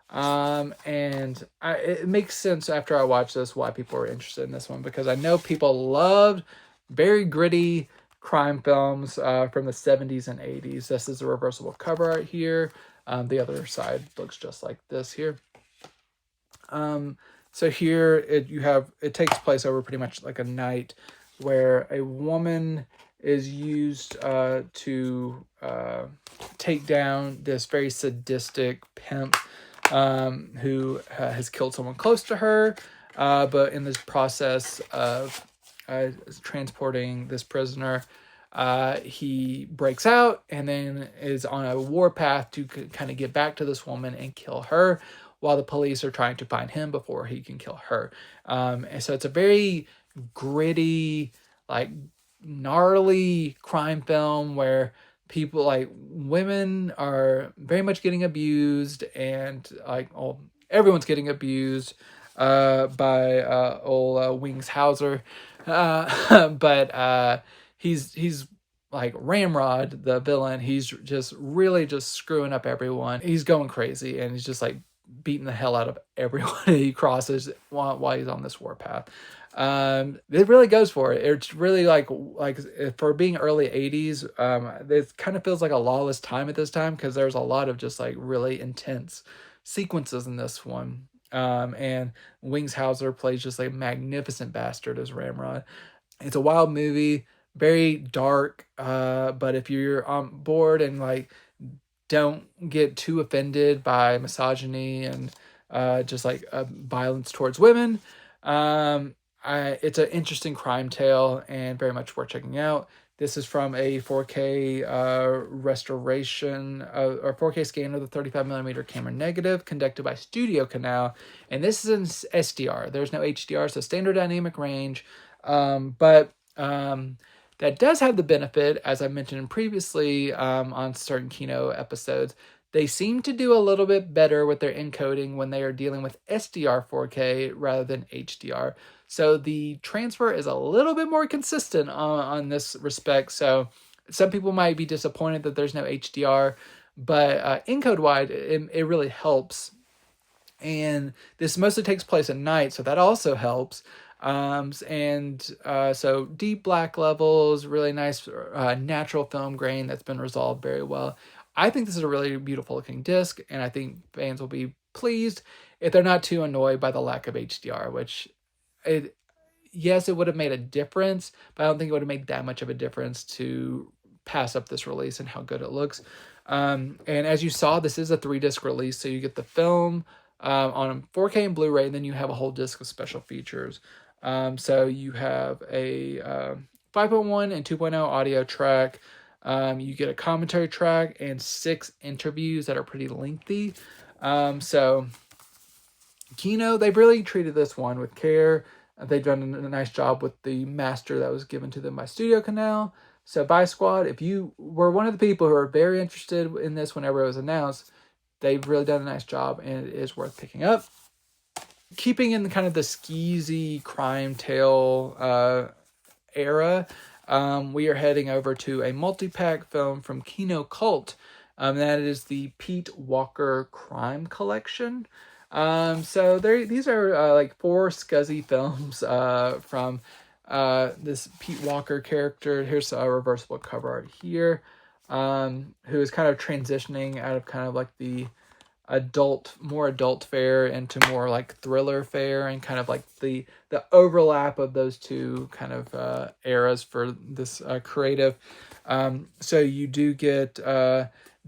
And it makes sense after I watched this why people were interested in this one, because I know people loved very gritty crime films from the 70s and 80s. This is a reversible cover art here. The other side looks just like this here. So here it takes place over pretty much like a night where a woman is used to take down this very sadistic pimp who has killed someone close to her, but in this process of transporting this prisoner, he breaks out and then is on a warpath to kind of get back to this woman and kill her, while the police are trying to find him before he can kill her. And so it's a very gritty, like gnarly crime film where people, like women, are very much getting abused, and like everyone's getting abused by old Wings Hauser. But he's like Ramrod, the villain. He's just really just screwing up everyone. He's going crazy, and he's just like beating the hell out of everyone he crosses while he's on this warpath. It really goes for it. It's really like for being early 80s, it kind of feels like a lawless time at this time, because there's a lot of just like really intense sequences in this one. And Wings Hauser plays just like a magnificent bastard as Ramrod. It's a wild movie, very dark, but if you're on board and like don't get too offended by misogyny and just like violence towards women, it's an interesting crime tale and very much worth checking out. This is from a 4K restoration or 4K scan of the 35mm camera negative conducted by Studio Canal, and this is in SDR. There's no HDR, so standard dynamic range, but that does have the benefit, as I mentioned previously on certain Kino episodes, they seem to do a little bit better with their encoding when they are dealing with SDR 4K rather than HDR. So the transfer is a little bit more consistent on this respect. So some people might be disappointed that there's no HDR, but encode-wide, it really helps. And this mostly takes place at night, so that also helps. So deep black levels, really nice natural film grain that's been resolved very well. I think this is a really beautiful looking disc, and I think fans will be pleased if they're not too annoyed by the lack of HDR, which yes, it would have made a difference, but I don't think it would have made that much of a difference to pass up this release and how good it looks. And as you saw, this is a 3-disc release, so you get the film on 4K and Blu-ray, and then you have a whole disc of special features. So you have a 5.1 and 2.0 audio track. You get a commentary track and 6 interviews that are pretty lengthy. So Kino, they've really treated this one with care. They've done a nice job with the master that was given to them by Studio Canal. So Vice Squad, if you were one of the people who are very interested in this whenever it was announced, they've really done a nice job, and it is worth picking up. keeping in kind of the skeezy crime tale era, we are heading over to a multi-pack film from Kino Cult. That is the Pete Walker Crime Collection. So these are like 4 scuzzy films from this Pete Walker character. Here's a reversible cover art here, who is kind of transitioning out of kind of like the more adult fare into more like thriller fare, and kind of like the overlap of those two kind of eras for this creative. So you do get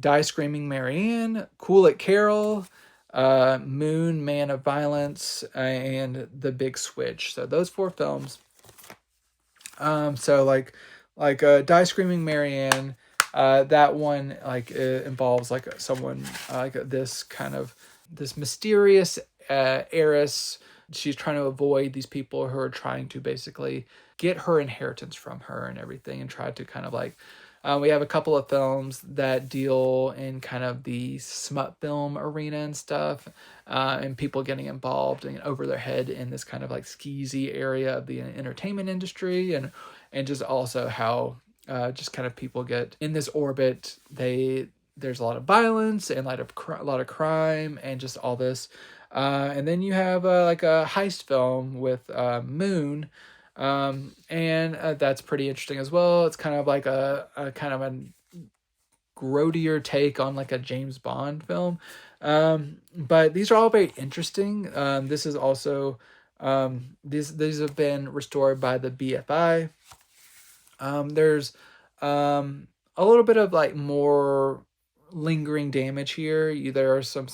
Die Screaming Marianne, Cool It Carol, Moon, Man of Violence, and The Big Switch. So those 4 films. So like Die Screaming Marianne, that one like involves like someone like this mysterious heiress. She's trying to avoid these people who are trying to basically get her inheritance from her and everything, and try to kind of like we have a couple of films that deal in kind of the smut film arena and stuff, and people getting involved and over their head in this kind of like skeezy area of the entertainment industry, and just also how just kind of people get in this orbit. There's a lot of violence and a lot of crime and just all this. And then you have like a heist film with Moon, and that's pretty interesting as well. It's kind of like a kind of a grodier take on like a James Bond film. But these are all very interesting. This is also these have been restored by the BFI. There's a little bit of like more lingering damage here. There are some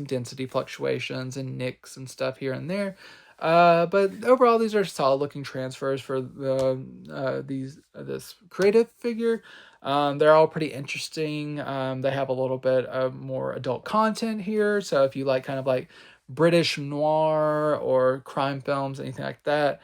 density fluctuations and nicks and stuff here and there. But overall, these are solid looking transfers for this creative figure. They're all pretty interesting. They have a little bit of more adult content here. So if you like kind of like British noir or crime films, anything like that,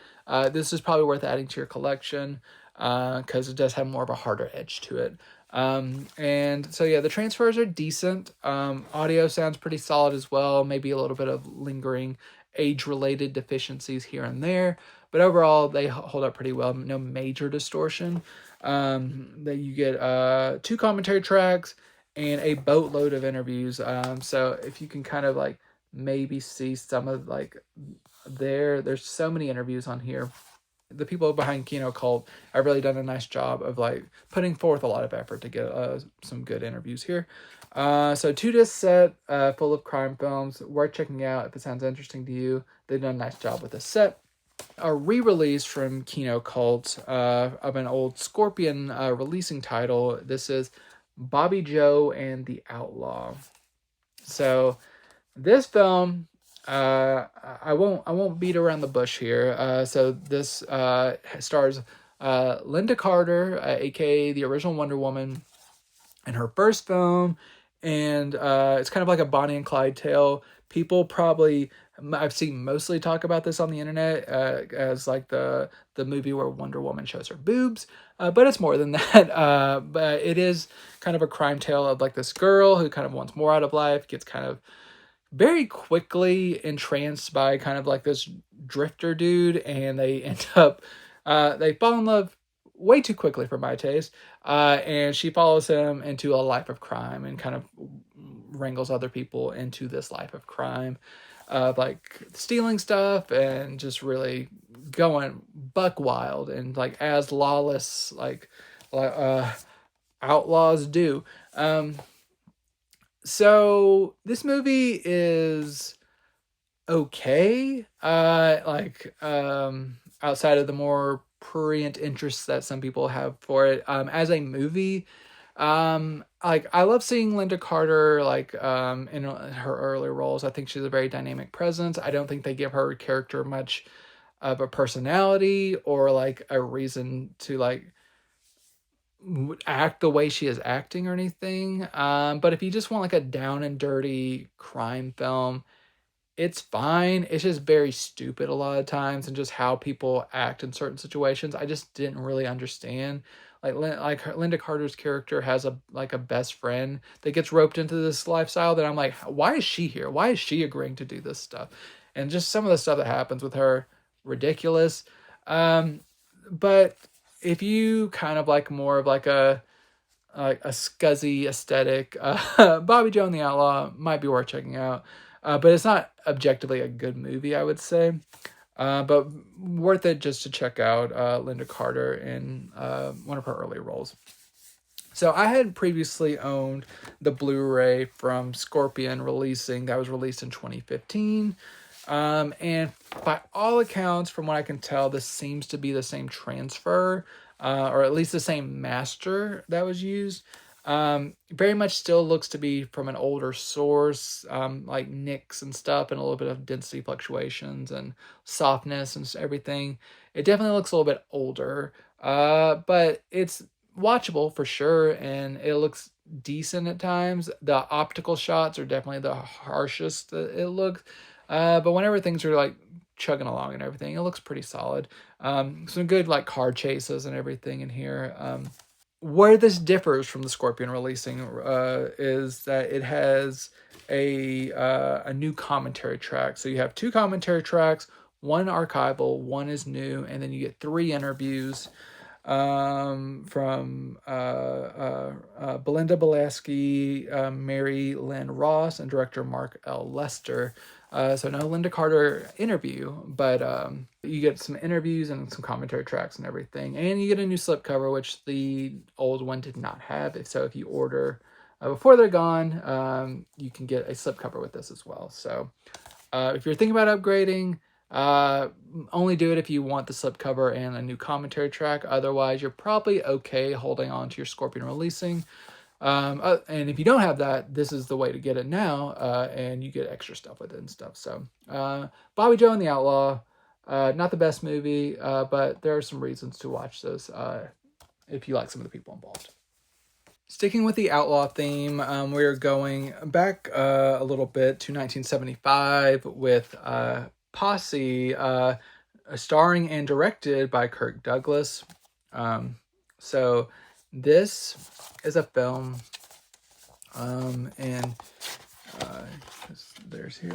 this is probably worth adding to your collection, because it does have more of a harder edge to it. And so yeah, the transfers are decent. Audio sounds pretty solid as well. Maybe a little bit of lingering age-related deficiencies here and there, but overall they hold up pretty well. No major distortion. That you get 2 commentary tracks and a boatload of interviews. So if you can kind of like maybe see some of like there's so many interviews on here. The people behind Kino Cult have really done a nice job of like putting forth a lot of effort to get some good interviews here. So 2-disc set full of crime films, worth checking out if it sounds interesting to you. They've done a nice job with this set. A re-release from Kino Cult of an old Scorpion releasing title. This is Bobbie Jo and the Outlaw. So this film, I won't beat around the bush here. So this stars Linda Carter, aka the original Wonder Woman, in her first film, and it's kind of like a Bonnie and Clyde tale. People probably, I've seen mostly talk about this on the internet as like the movie where Wonder Woman shows her boobs, but it's more than that. But it is kind of a crime tale of like this girl who kind of wants more out of life, gets kind of very quickly entranced by kind of like this drifter dude, and they end up they fall in love way too quickly for my taste, and she follows him into a life of crime and kind of wrangles other people into this life of crime, like stealing stuff and just really going buck wild and like as lawless like outlaws do. So this movie is okay, outside of the more prurient interests that some people have for it. As a movie, like I love seeing Linda Carter like in her early roles. I think she's a very dynamic presence. I don't think they give her character much of a personality or like a reason to like act the way she is acting or anything. But if you just want like a down and dirty crime film, it's fine. It's just very stupid a lot of times, and just how people act in certain situations. I just didn't really understand. Linda Carter's character has a best friend that gets roped into this lifestyle that I'm like, why is she here? Why is she agreeing to do this stuff? and just some of the stuff that happens with her, ridiculous. But if you kind of like more of like a scuzzy aesthetic, Bobbie Jo and the Outlaw might be worth checking out. But it's not objectively a good movie, I would say. But worth it just to check out Lynda Carter in one of her early roles. So I had previously owned the Blu-ray from Scorpion that was released in 2015. And by all accounts, from what I can tell, this seems to be the same transfer, or at least the same master that was used. Very much still looks to be from an older source, like nicks and stuff, and a little bit of density fluctuations and softness and everything. It definitely looks a little bit older, but it's watchable for sure, and it looks decent at times. The optical shots are definitely the harshest that it looks, but whenever things are like chugging along and everything, it looks pretty solid. Some good like car chases and everything in here. Where this differs from the Scorpion releasing is that it has a new commentary track. So you have 2 commentary tracks, one archival, one is new, and then you get 3 interviews from Belinda Belaski, Mary Lynn Ross, and director Mark L. Lester. So no Lynda Carter interview, but you get some interviews and some commentary tracks and everything. And you get a new slipcover, which the old one did not have. So if you order before they're gone, you can get a slipcover with this as well. So if you're thinking about upgrading, only do it if you want the slipcover and a new commentary track. Otherwise, you're probably okay holding on to your Scorpion releasing. And if you don't have that, this is the way to get it now, and you get extra stuff with it and stuff. So, Bobbie Jo and the Outlaw, not the best movie, but there are some reasons to watch this, if you like some of the people involved. Sticking with the Outlaw theme, we're going back a little bit to 1975 with Posse, starring and directed by Kirk Douglas. So this is a film, and there's here,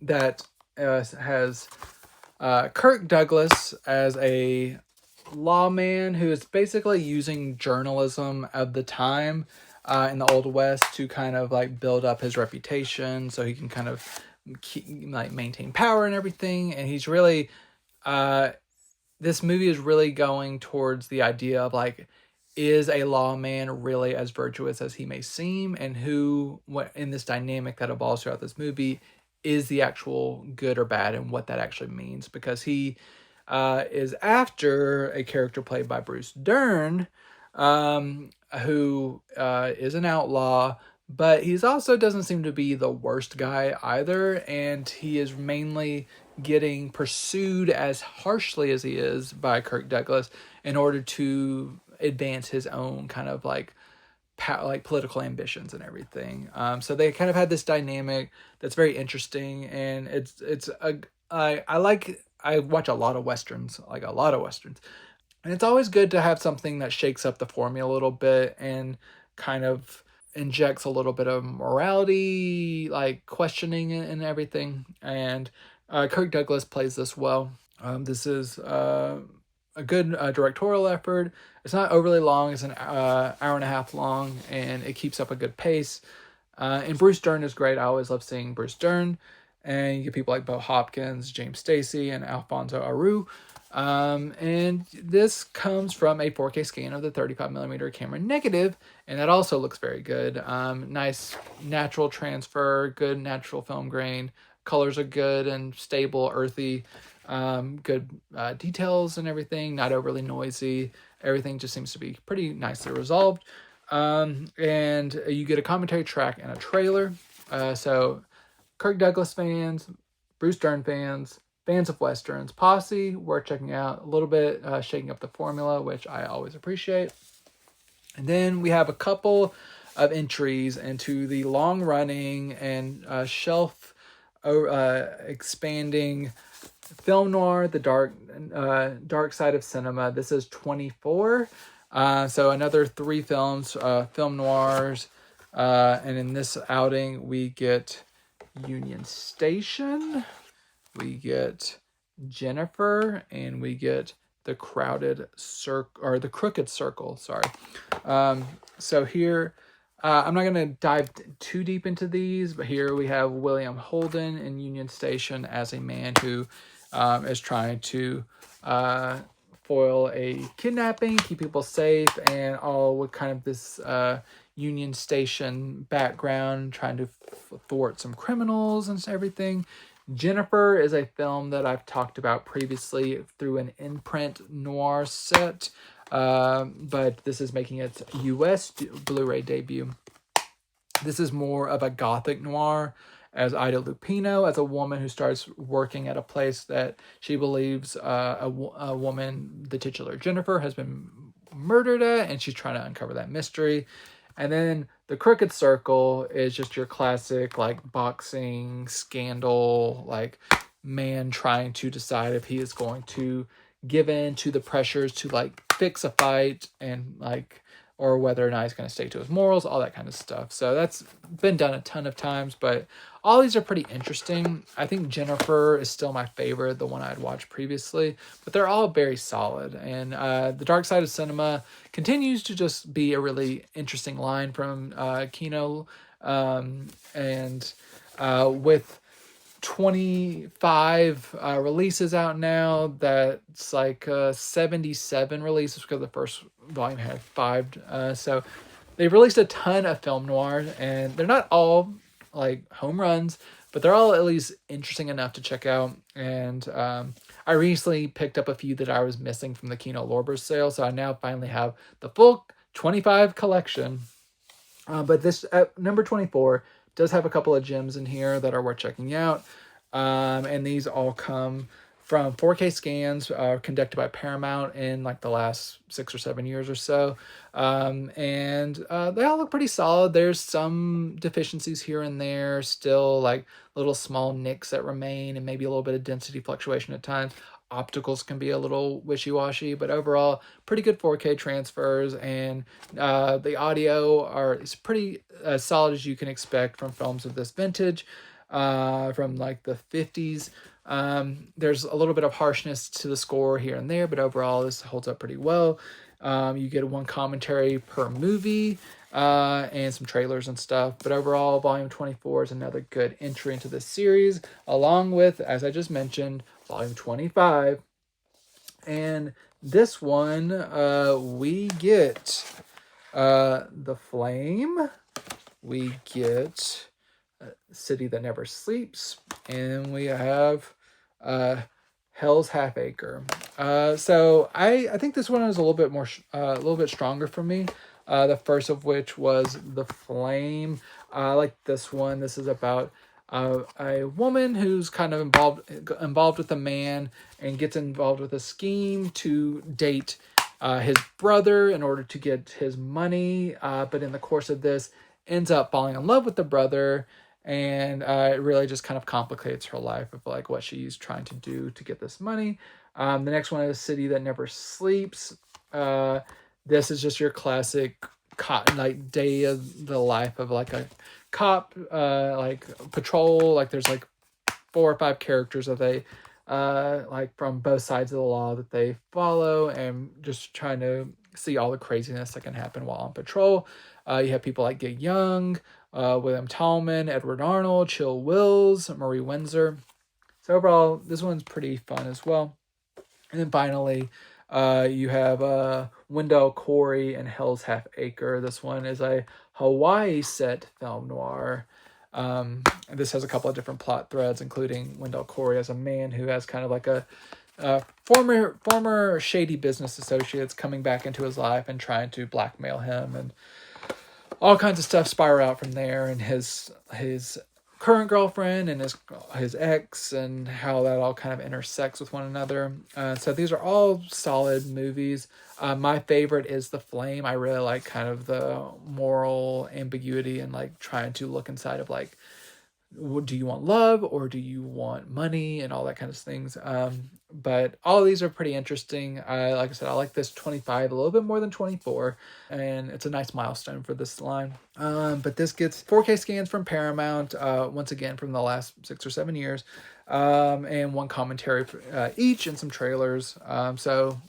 that has Kirk Douglas as a lawman who is basically using journalism of the time in the Old West to kind of like build up his reputation so he can kind of maintain power and everything. And he's really, this movie is really going towards the idea of like, is a lawman really as virtuous as he may seem, and who, what in this dynamic that evolves throughout this movie, is the actual good or bad, and what that actually means, because he is after a character played by Bruce Dern, who is an outlaw, but he's also doesn't seem to be the worst guy either, and he is mainly getting pursued as harshly as he is by Kirk Douglas in order to advance his own kind of like political ambitions and everything. So they kind of had this dynamic that's very interesting, and I watch a lot of westerns, and it's always good to have something that shakes up the formula a little bit and kind of injects a little bit of morality, like questioning and everything. And Kirk Douglas plays this well. This is a good directorial effort. It's not overly long. It's an hour and a half long, and it keeps up a good pace. And Bruce Dern is great. I always love seeing Bruce Dern. And you get people like Bo Hopkins, James Stacey, and Alfonso Aru. And this comes from a 4K scan of the 35mm camera negative, and that also looks very good. Nice natural transfer, good natural film grain. Colors are good and stable, earthy. Good details and everything, not overly noisy. Everything just seems to be pretty nicely resolved. And you get a commentary track and a trailer. So Kirk Douglas fans, Bruce Dern fans, fans of westerns, Posse, worth checking out. A little bit shaking up the formula, which I always appreciate. And then we have a couple of entries into the long-running and shelf expanding film noir, the dark side of cinema. This is 24. So another 3 films, film noirs. And in this outing, we get Union Station, we get Jennifer, and we get the crowded circle, or the crooked circle. Sorry. So here, I'm not going to dive too deep into these, but here we have William Holden in Union Station as a man who is trying to foil a kidnapping, keep people safe, and all with kind of this Union Station background, trying to thwart some criminals and everything. Jennifer is a film that I've talked about previously through an imprint noir set, but this is making its US Blu-ray debut. This is more of a gothic noir, as Ida Lupino, as a woman who starts working at a place that she believes a woman, the titular Jennifer, has been murdered at, and she's trying to uncover that mystery. And then the Crooked Circle is just your classic, like, boxing scandal, like, man trying to decide if he is going to give in to the pressures to, like, fix a fight, and, like, or whether or not he's going to stay to his morals, all that kind of stuff. So that's been done a ton of times, but all these are pretty interesting. I think Jennifer is still my favorite, the one I had watched previously, but they're all very solid. And The Dark Side of Cinema continues to just be a really interesting line from Kino. With 25 releases out now, that's like 77 releases, because the first volume had 5. So they've released a ton of film noir, and they're not all like home runs, but they're all at least interesting enough to check out. And I recently picked up a few that I was missing from the Kino Lorber sale, so I now finally have the full 25 collection. But this number 24 does have a couple of gems in here that are worth checking out. And these all come from 4K scans conducted by Paramount in like the last 6 or 7 years or so. And they all look pretty solid. There's some deficiencies here and there, still like little small nicks that remain, and maybe a little bit of density fluctuation at times. Opticals can be a little wishy-washy, but overall pretty good 4K transfers, and the audio is pretty as solid as you can expect from films of this vintage, from like the 50s. There's a little bit of harshness to the score here and there, but overall this holds up pretty well. You get one commentary per movie, and some trailers and stuff, but overall Volume 24 is another good entry into this series, along with, as I just mentioned, Volume 25. And this one, we get The Flame, we get City That Never Sleeps, and we have Hell's Half Acre. So I think this one is a little bit more, a little bit stronger for me. The first of which was The Flame. I like this one. This is about a woman who's kind of involved with a man, and gets involved with a scheme to date his brother in order to get his money. But in the course of this, ends up falling in love with the brother, and it really just kind of complicates her life of like what she's trying to do to get this money. The next one is City That Never Sleeps. This is just your classic like day of the life of like a cop, like patrol. Like there's like 4 or 5 characters that they like from both sides of the law that they follow, and just trying to see all the craziness that can happen while on patrol. You have people like Gig Young, William Tallman, Edward Arnold, Chill Wills, Marie Windsor. So overall, this one's pretty fun as well. And then finally, you have Wendell Corey and Hell's Half Acre. This one is a Hawaii set film noir. This has a couple of different plot threads, including Wendell Corey as a man who has kind of like a former shady business associates coming back into his life and trying to blackmail him, and all kinds of stuff spiral out from there, and his current girlfriend and his ex, and how that all kind of intersects with one another. So these are all solid movies. My favorite is The Flame. I really like kind of the moral ambiguity and like trying to look inside of like, do you want love or do you want money, and all that kind of things. But all of these are pretty interesting. Like I said, I like this 25 a little bit more than 24, and it's a nice milestone for this line. But this gets 4K scans from Paramount, once again from the last 6 or 7 years, and one commentary each, and some trailers. So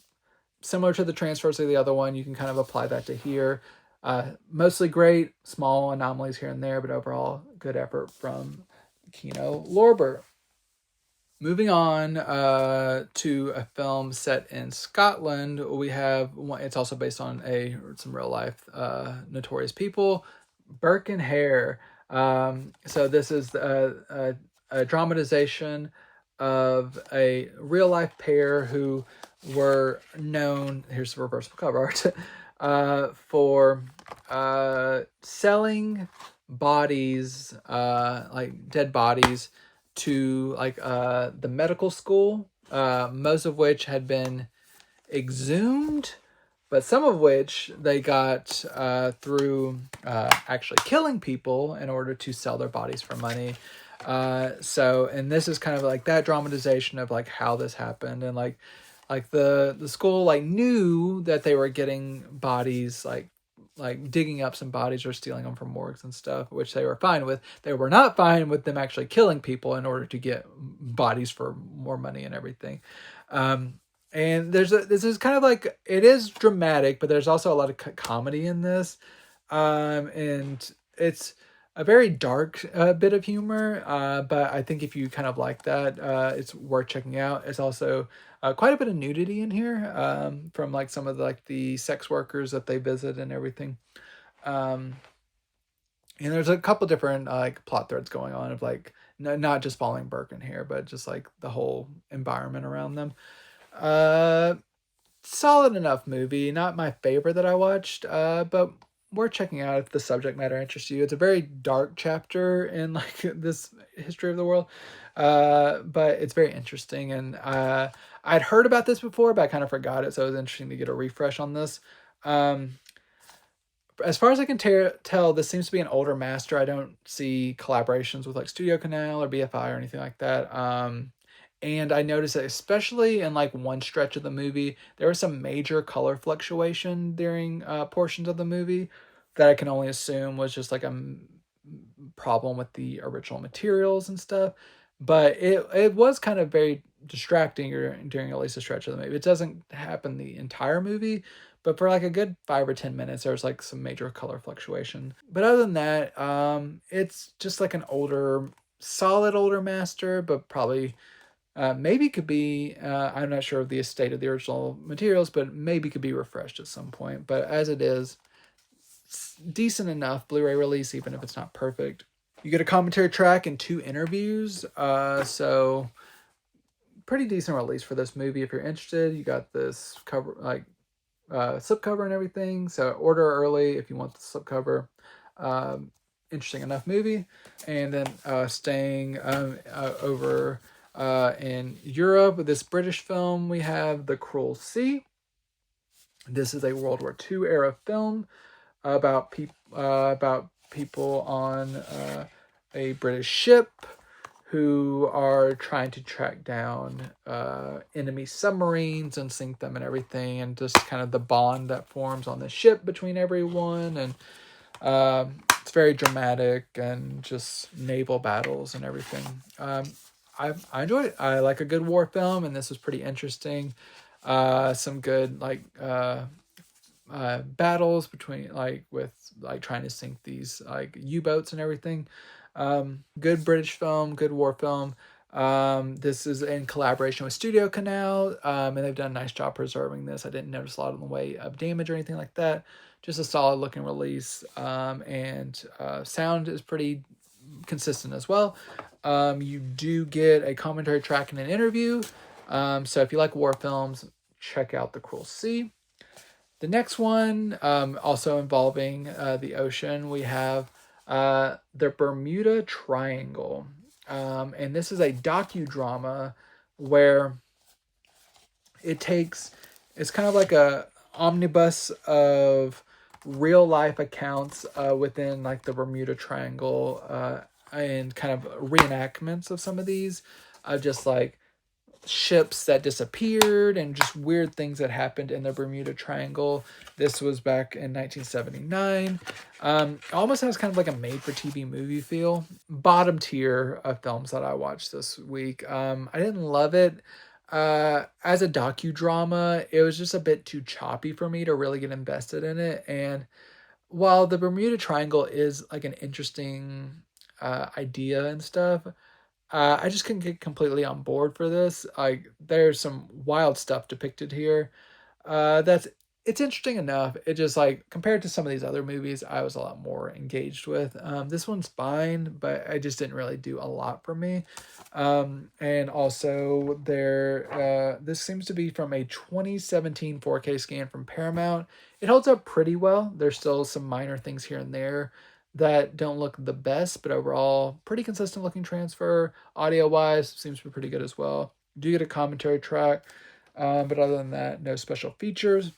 similar to the transfers of the other one, you can kind of apply that to here. Mostly great, small anomalies here and there, but overall good effort from Kino Lorber. Moving on to a film set in Scotland, we have one. It's also based on some real life notorious people, Burke and Hare. So this is a dramatization of a real life pair who were known. Here's the reversible cover art for selling bodies, like dead bodies, to like the medical school, most of which had been exhumed, but some of which they got through actually killing people in order to sell their bodies for money. And this is kind of like that dramatization of like how this happened, and like the school like knew that they were getting bodies, like digging up some bodies or stealing them from morgues and stuff, which they were fine with. They were not fine with them actually killing people in order to get bodies for more money and everything. And this is kind of like, it is dramatic, but there's also a lot of comedy in this. And it's a very dark bit of humor, but I think if you kind of like that, it's worth checking out. It's also quite a bit of nudity in here, from like some of the sex workers that they visit and everything. And there's a couple different like plot threads going on of like not just following Burke and Hare, but just like the whole environment around them. Solid enough movie, not my favorite that I watched, but worth checking out if the subject matter interests you. It's a very dark chapter in like this history of the world, but it's very interesting. And I'd heard about this before, but I kind of forgot it, so it was interesting to get a refresh on this. As far as I can tell, this seems to be an older master. I don't see collaborations with like Studio Canal or BFI or anything like that. And I noticed that especially in like one stretch of the movie, there was some major color fluctuation during portions of the movie that I can only assume was just like a problem with the original materials and stuff. But it was kind of very distracting during at least a stretch of the movie. It doesn't happen the entire movie, but for like a good 5 or 10 minutes, there's like some major color fluctuation. But other than that, it's just like an solid older master, but probably maybe could be, I'm not sure of the estate of the original materials, but maybe could be refreshed at some point. But as it is, decent enough Blu-ray release, even if it's not perfect. You get a commentary track and 2 interviews, so pretty decent release for this movie. If you're interested, you got this cover, like slipcover and everything, so order early if you want the slipcover. Interesting enough movie. And then staying over in Europe, this British film, we have The Cruel Sea. This is a World War II era film about people on a British ship who are trying to track down enemy submarines and sink them and everything, and just kind of the bond that forms on the ship between everyone. And it's very dramatic and just naval battles and everything. I enjoyed it. I like a good war film, and this was pretty interesting. Some good like battles between with trying to sink these like U-boats and everything. Good British film, good war film. This is in collaboration with Studio Canal, and they've done a nice job preserving this. I didn't notice a lot in the way of damage or anything like that. Just a solid looking release, and sound is pretty consistent as well. You do get a commentary track and an interview. So if you like war films, check out The Cruel Sea. The next one, also involving the ocean, we have the Bermuda Triangle. And this is a docudrama where it's kind of like a omnibus of real life accounts within like the Bermuda Triangle, and kind of reenactments of some of these, just like ships that disappeared and just weird things that happened in the Bermuda Triangle. This was back in 1979. Almost has kind of like a made-for-TV movie feel. Bottom tier of films that I watched this week. I didn't love it. As a docudrama, it was just a bit too choppy for me to really get invested in it. And while the Bermuda Triangle is like an interesting idea and stuff, I just couldn't get completely on board for this. Like, there's some wild stuff depicted here. That's it's interesting enough. It just like compared to some of these other movies, I was a lot more engaged with. This one's fine, but I just didn't really do a lot for me. And also this seems to be from a 2017 4K scan from Paramount. It holds up pretty well. There's still some minor things here and there that don't look the best, but overall pretty consistent looking transfer. Audio wise, seems to be pretty good as well. You do get a commentary track, but other than that, no special features.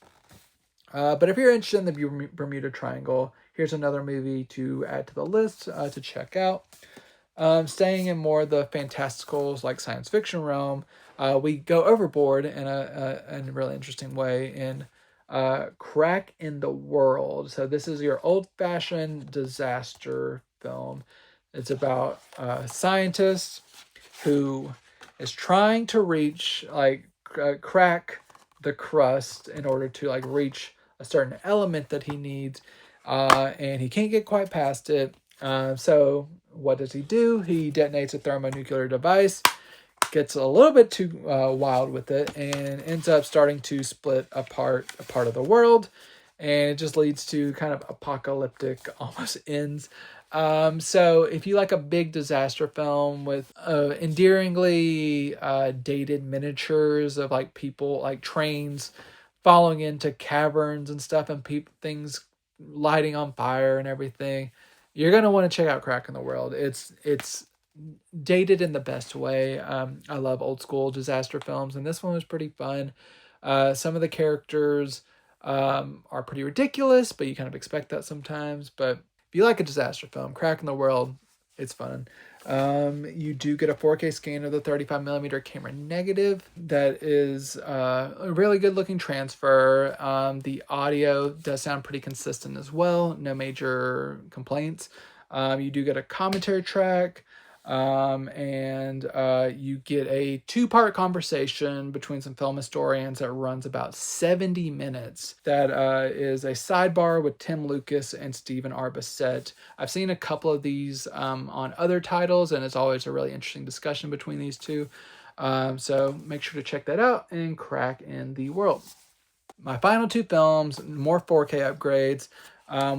But if you're interested in the Bermuda Triangle, here's another movie to add to the list to check out. Staying in more of the fantasticals, like science fiction realm, we go overboard in a really interesting way in Crack in the World. So this is your old-fashioned disaster film. It's about a scientist who is trying to reach, crack the crust in order to, reach a certain element that he needs, and he can't get quite past it. So what does he do? He detonates a thermonuclear device, gets a little bit too wild with it, and ends up starting to split apart a part of the world, and it just leads to kind of apocalyptic almost ends. So if you like a big disaster film with endearingly dated miniatures of people, trains falling into caverns and stuff, and things lighting on fire and everything, you're gonna want to check out Crack in the World. It's dated in the best way. I love old school disaster films, and this one was pretty fun. Some of the characters are pretty ridiculous, but you kind of expect that sometimes. But if you like a disaster film, Crack in the World, it's fun. You do get a 4K scan of the 35mm camera negative. That is a really good looking transfer. The audio does sound pretty consistent as well. No major complaints. You do get a commentary track. And you get a 2-part conversation between some film historians that runs about 70 minutes. That is a sidebar with Tim Lucas and Stephen R. Bissett. I've seen a couple of these on other titles, and it's always a really interesting discussion between these two. So make sure to check that out and Crack in the World. My final 2 films, more 4K upgrades.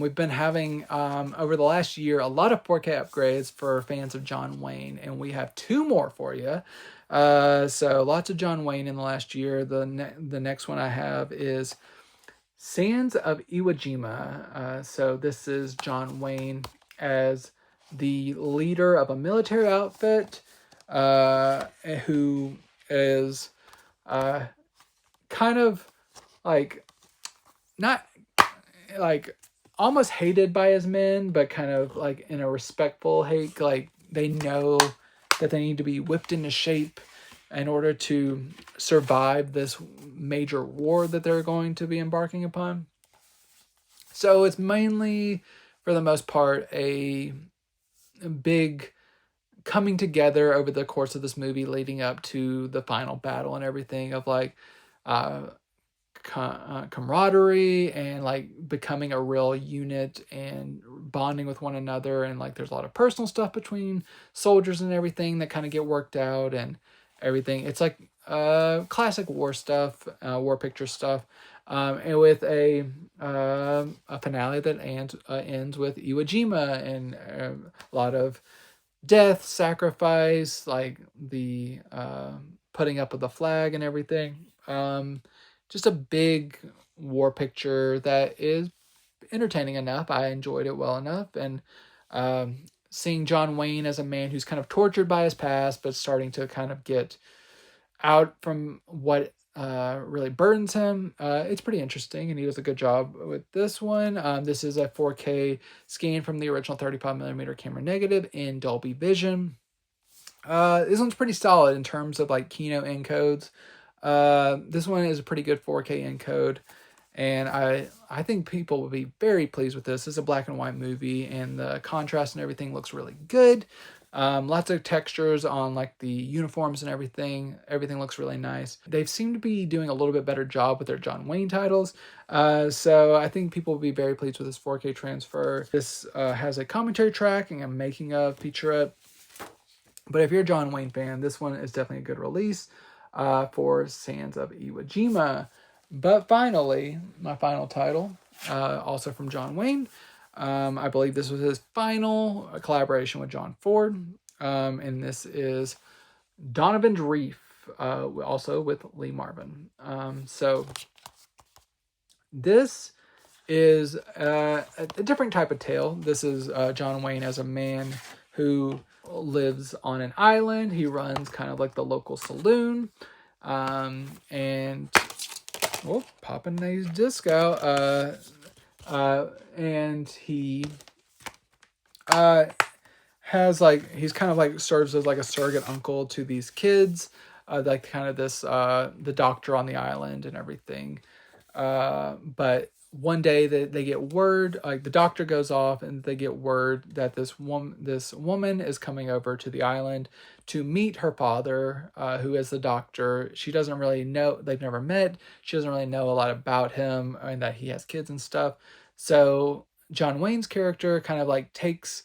We've been having, over the last year, a lot of 4K upgrades for fans of John Wayne, and we have 2 more for you. So lots of John Wayne in the last year. The next one I have is Sands of Iwo Jima. So this is John Wayne as the leader of a military outfit who is kind of not almost hated by his men, but kind of in a respectful hate. They know that they need to be whipped into shape in order to survive this major war that they're going to be embarking upon. So it's mainly, for the most part, a big coming together over the course of this movie leading up to the final battle and everything of camaraderie and becoming a real unit and bonding with one another, and there's a lot of personal stuff between soldiers and everything that kind of get worked out and everything. It's classic war stuff, war picture stuff, and with a finale that ends with Iwo Jima and a lot of death, sacrifice, the putting up of the flag and everything. Just a big war picture that is entertaining enough. I enjoyed it well enough. And seeing John Wayne as a man who's kind of tortured by his past, but starting to kind of get out from what really burdens him, it's pretty interesting. And he does a good job with this one. This is a 4K scan from the original 35mm camera negative in Dolby Vision. This one's pretty solid in terms of like Kino encodes. This one is a pretty good 4K encode, and I think people will be very pleased with this. This is a black and white movie, and the contrast and everything looks really good. Lots of textures on like the uniforms and everything. Everything looks really nice. They seem to be doing a little bit better job with their John Wayne titles. So I think people will be very pleased with this 4K transfer. This has a commentary track and a making of featurette. But if you're a John Wayne fan, this one is definitely a good release for Sands of Iwo Jima. But finally, my final title, also from John Wayne. I believe this was his final collaboration with John Ford. And this is Donovan's Reef, also with Lee Marvin. So this is a different type of tale. This is John Wayne as a man who lives on an island. He runs kind of like the local saloon. And popping these disco. And he has like, he's kind of like serves as like a surrogate uncle to these kids, like kind of this the doctor on the island and everything. But one day they get word, like the doctor goes off and they get word that this woman is coming over to the island to meet her father, who is the doctor. She doesn't really know, they've never met. She doesn't really know a lot about him and that he has kids and stuff. So John Wayne's character kind of like takes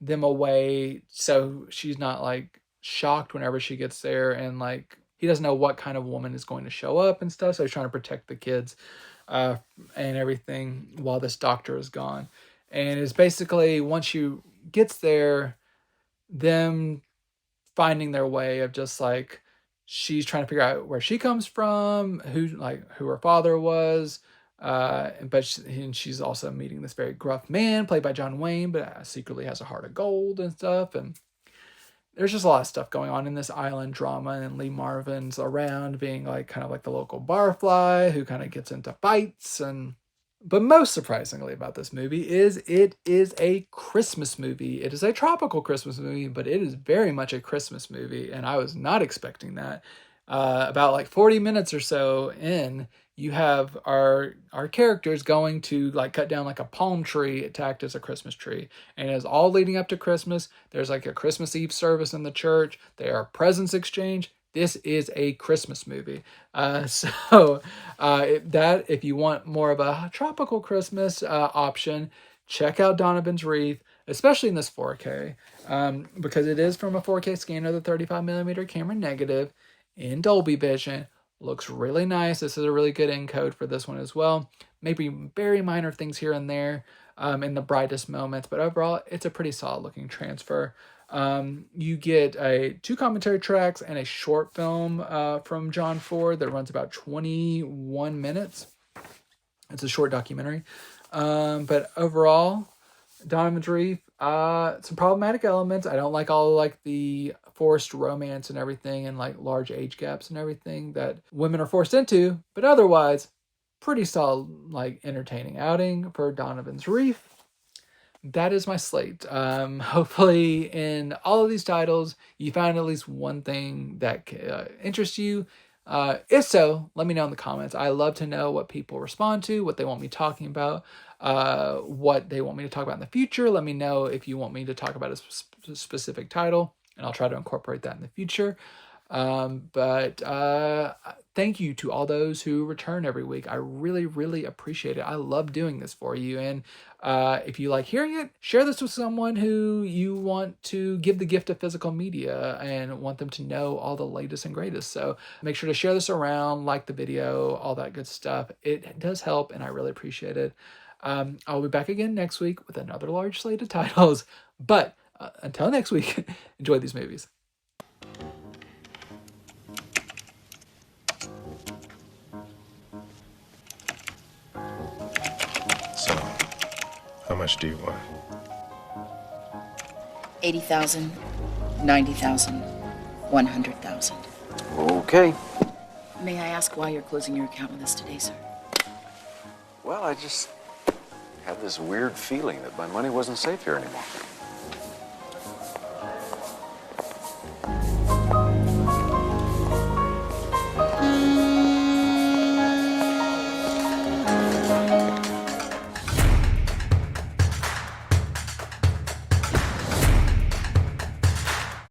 them away, so she's not like shocked whenever she gets there, and like he doesn't know what kind of woman is going to show up and stuff, so he's trying to protect the kids and everything while this doctor is gone. And it's basically, once you gets there, them finding their way of just like, she's trying to figure out where she comes from, who her father was, but she's also meeting this very gruff man played by John Wayne, but secretly has a heart of gold and stuff. And there's just a lot of stuff going on in this island drama, and Lee Marvin's around being like kind of like the local barfly who kind of gets into fights. But most surprisingly about this movie is it is a Christmas movie. It is a tropical Christmas movie, but it is very much a Christmas movie, and I was not expecting that. About like 40 minutes or so in, you have our characters going to like cut down like a palm tree to act as a Christmas tree. And it's all leading up to Christmas. There's like a Christmas Eve service in the church. There are presents exchanged. This is a Christmas movie. So if you want more of a tropical Christmas option, check out Donovan's Reef, especially in this 4K, because it is from a 4K scanner, the 35mm camera negative in Dolby Vision. Looks really nice. This is a really good encode for this one as well. Maybe very minor things here and there in the brightest moments, but overall, it's a pretty solid looking transfer. You get 2 commentary tracks and a short film from John Ford that runs about 21 minutes. It's a short documentary. But overall, Donovan's Reef, some problematic elements. I don't like all like the forced romance and everything, and like large age gaps and everything that women are forced into, but otherwise pretty solid, like entertaining outing for Donovan's Reef. That is my slate. Hopefully in all of these titles you found at least one thing that interests you. If so, let me know in the comments. I love to know what people respond to, what they want me talking about, what they want me to talk about in the future. Let me know if you want me to talk about a specific title, and I'll try to incorporate that in the future. But thank you to all those who return every week. I really, really appreciate it. I love doing this for you. And if you like hearing it, share this with someone who you want to give the gift of physical media and want them to know all the latest and greatest. So make sure to share this around, like the video, all that good stuff. It does help, and I really appreciate it. I'll be back again next week with another large slate of titles. But until next week, enjoy these movies. So, how much do you want? 80,000, 90,000, 100,000. Okay. May I ask why you're closing your account with us today, sir? Well, I just had this weird feeling that my money wasn't safe here anymore.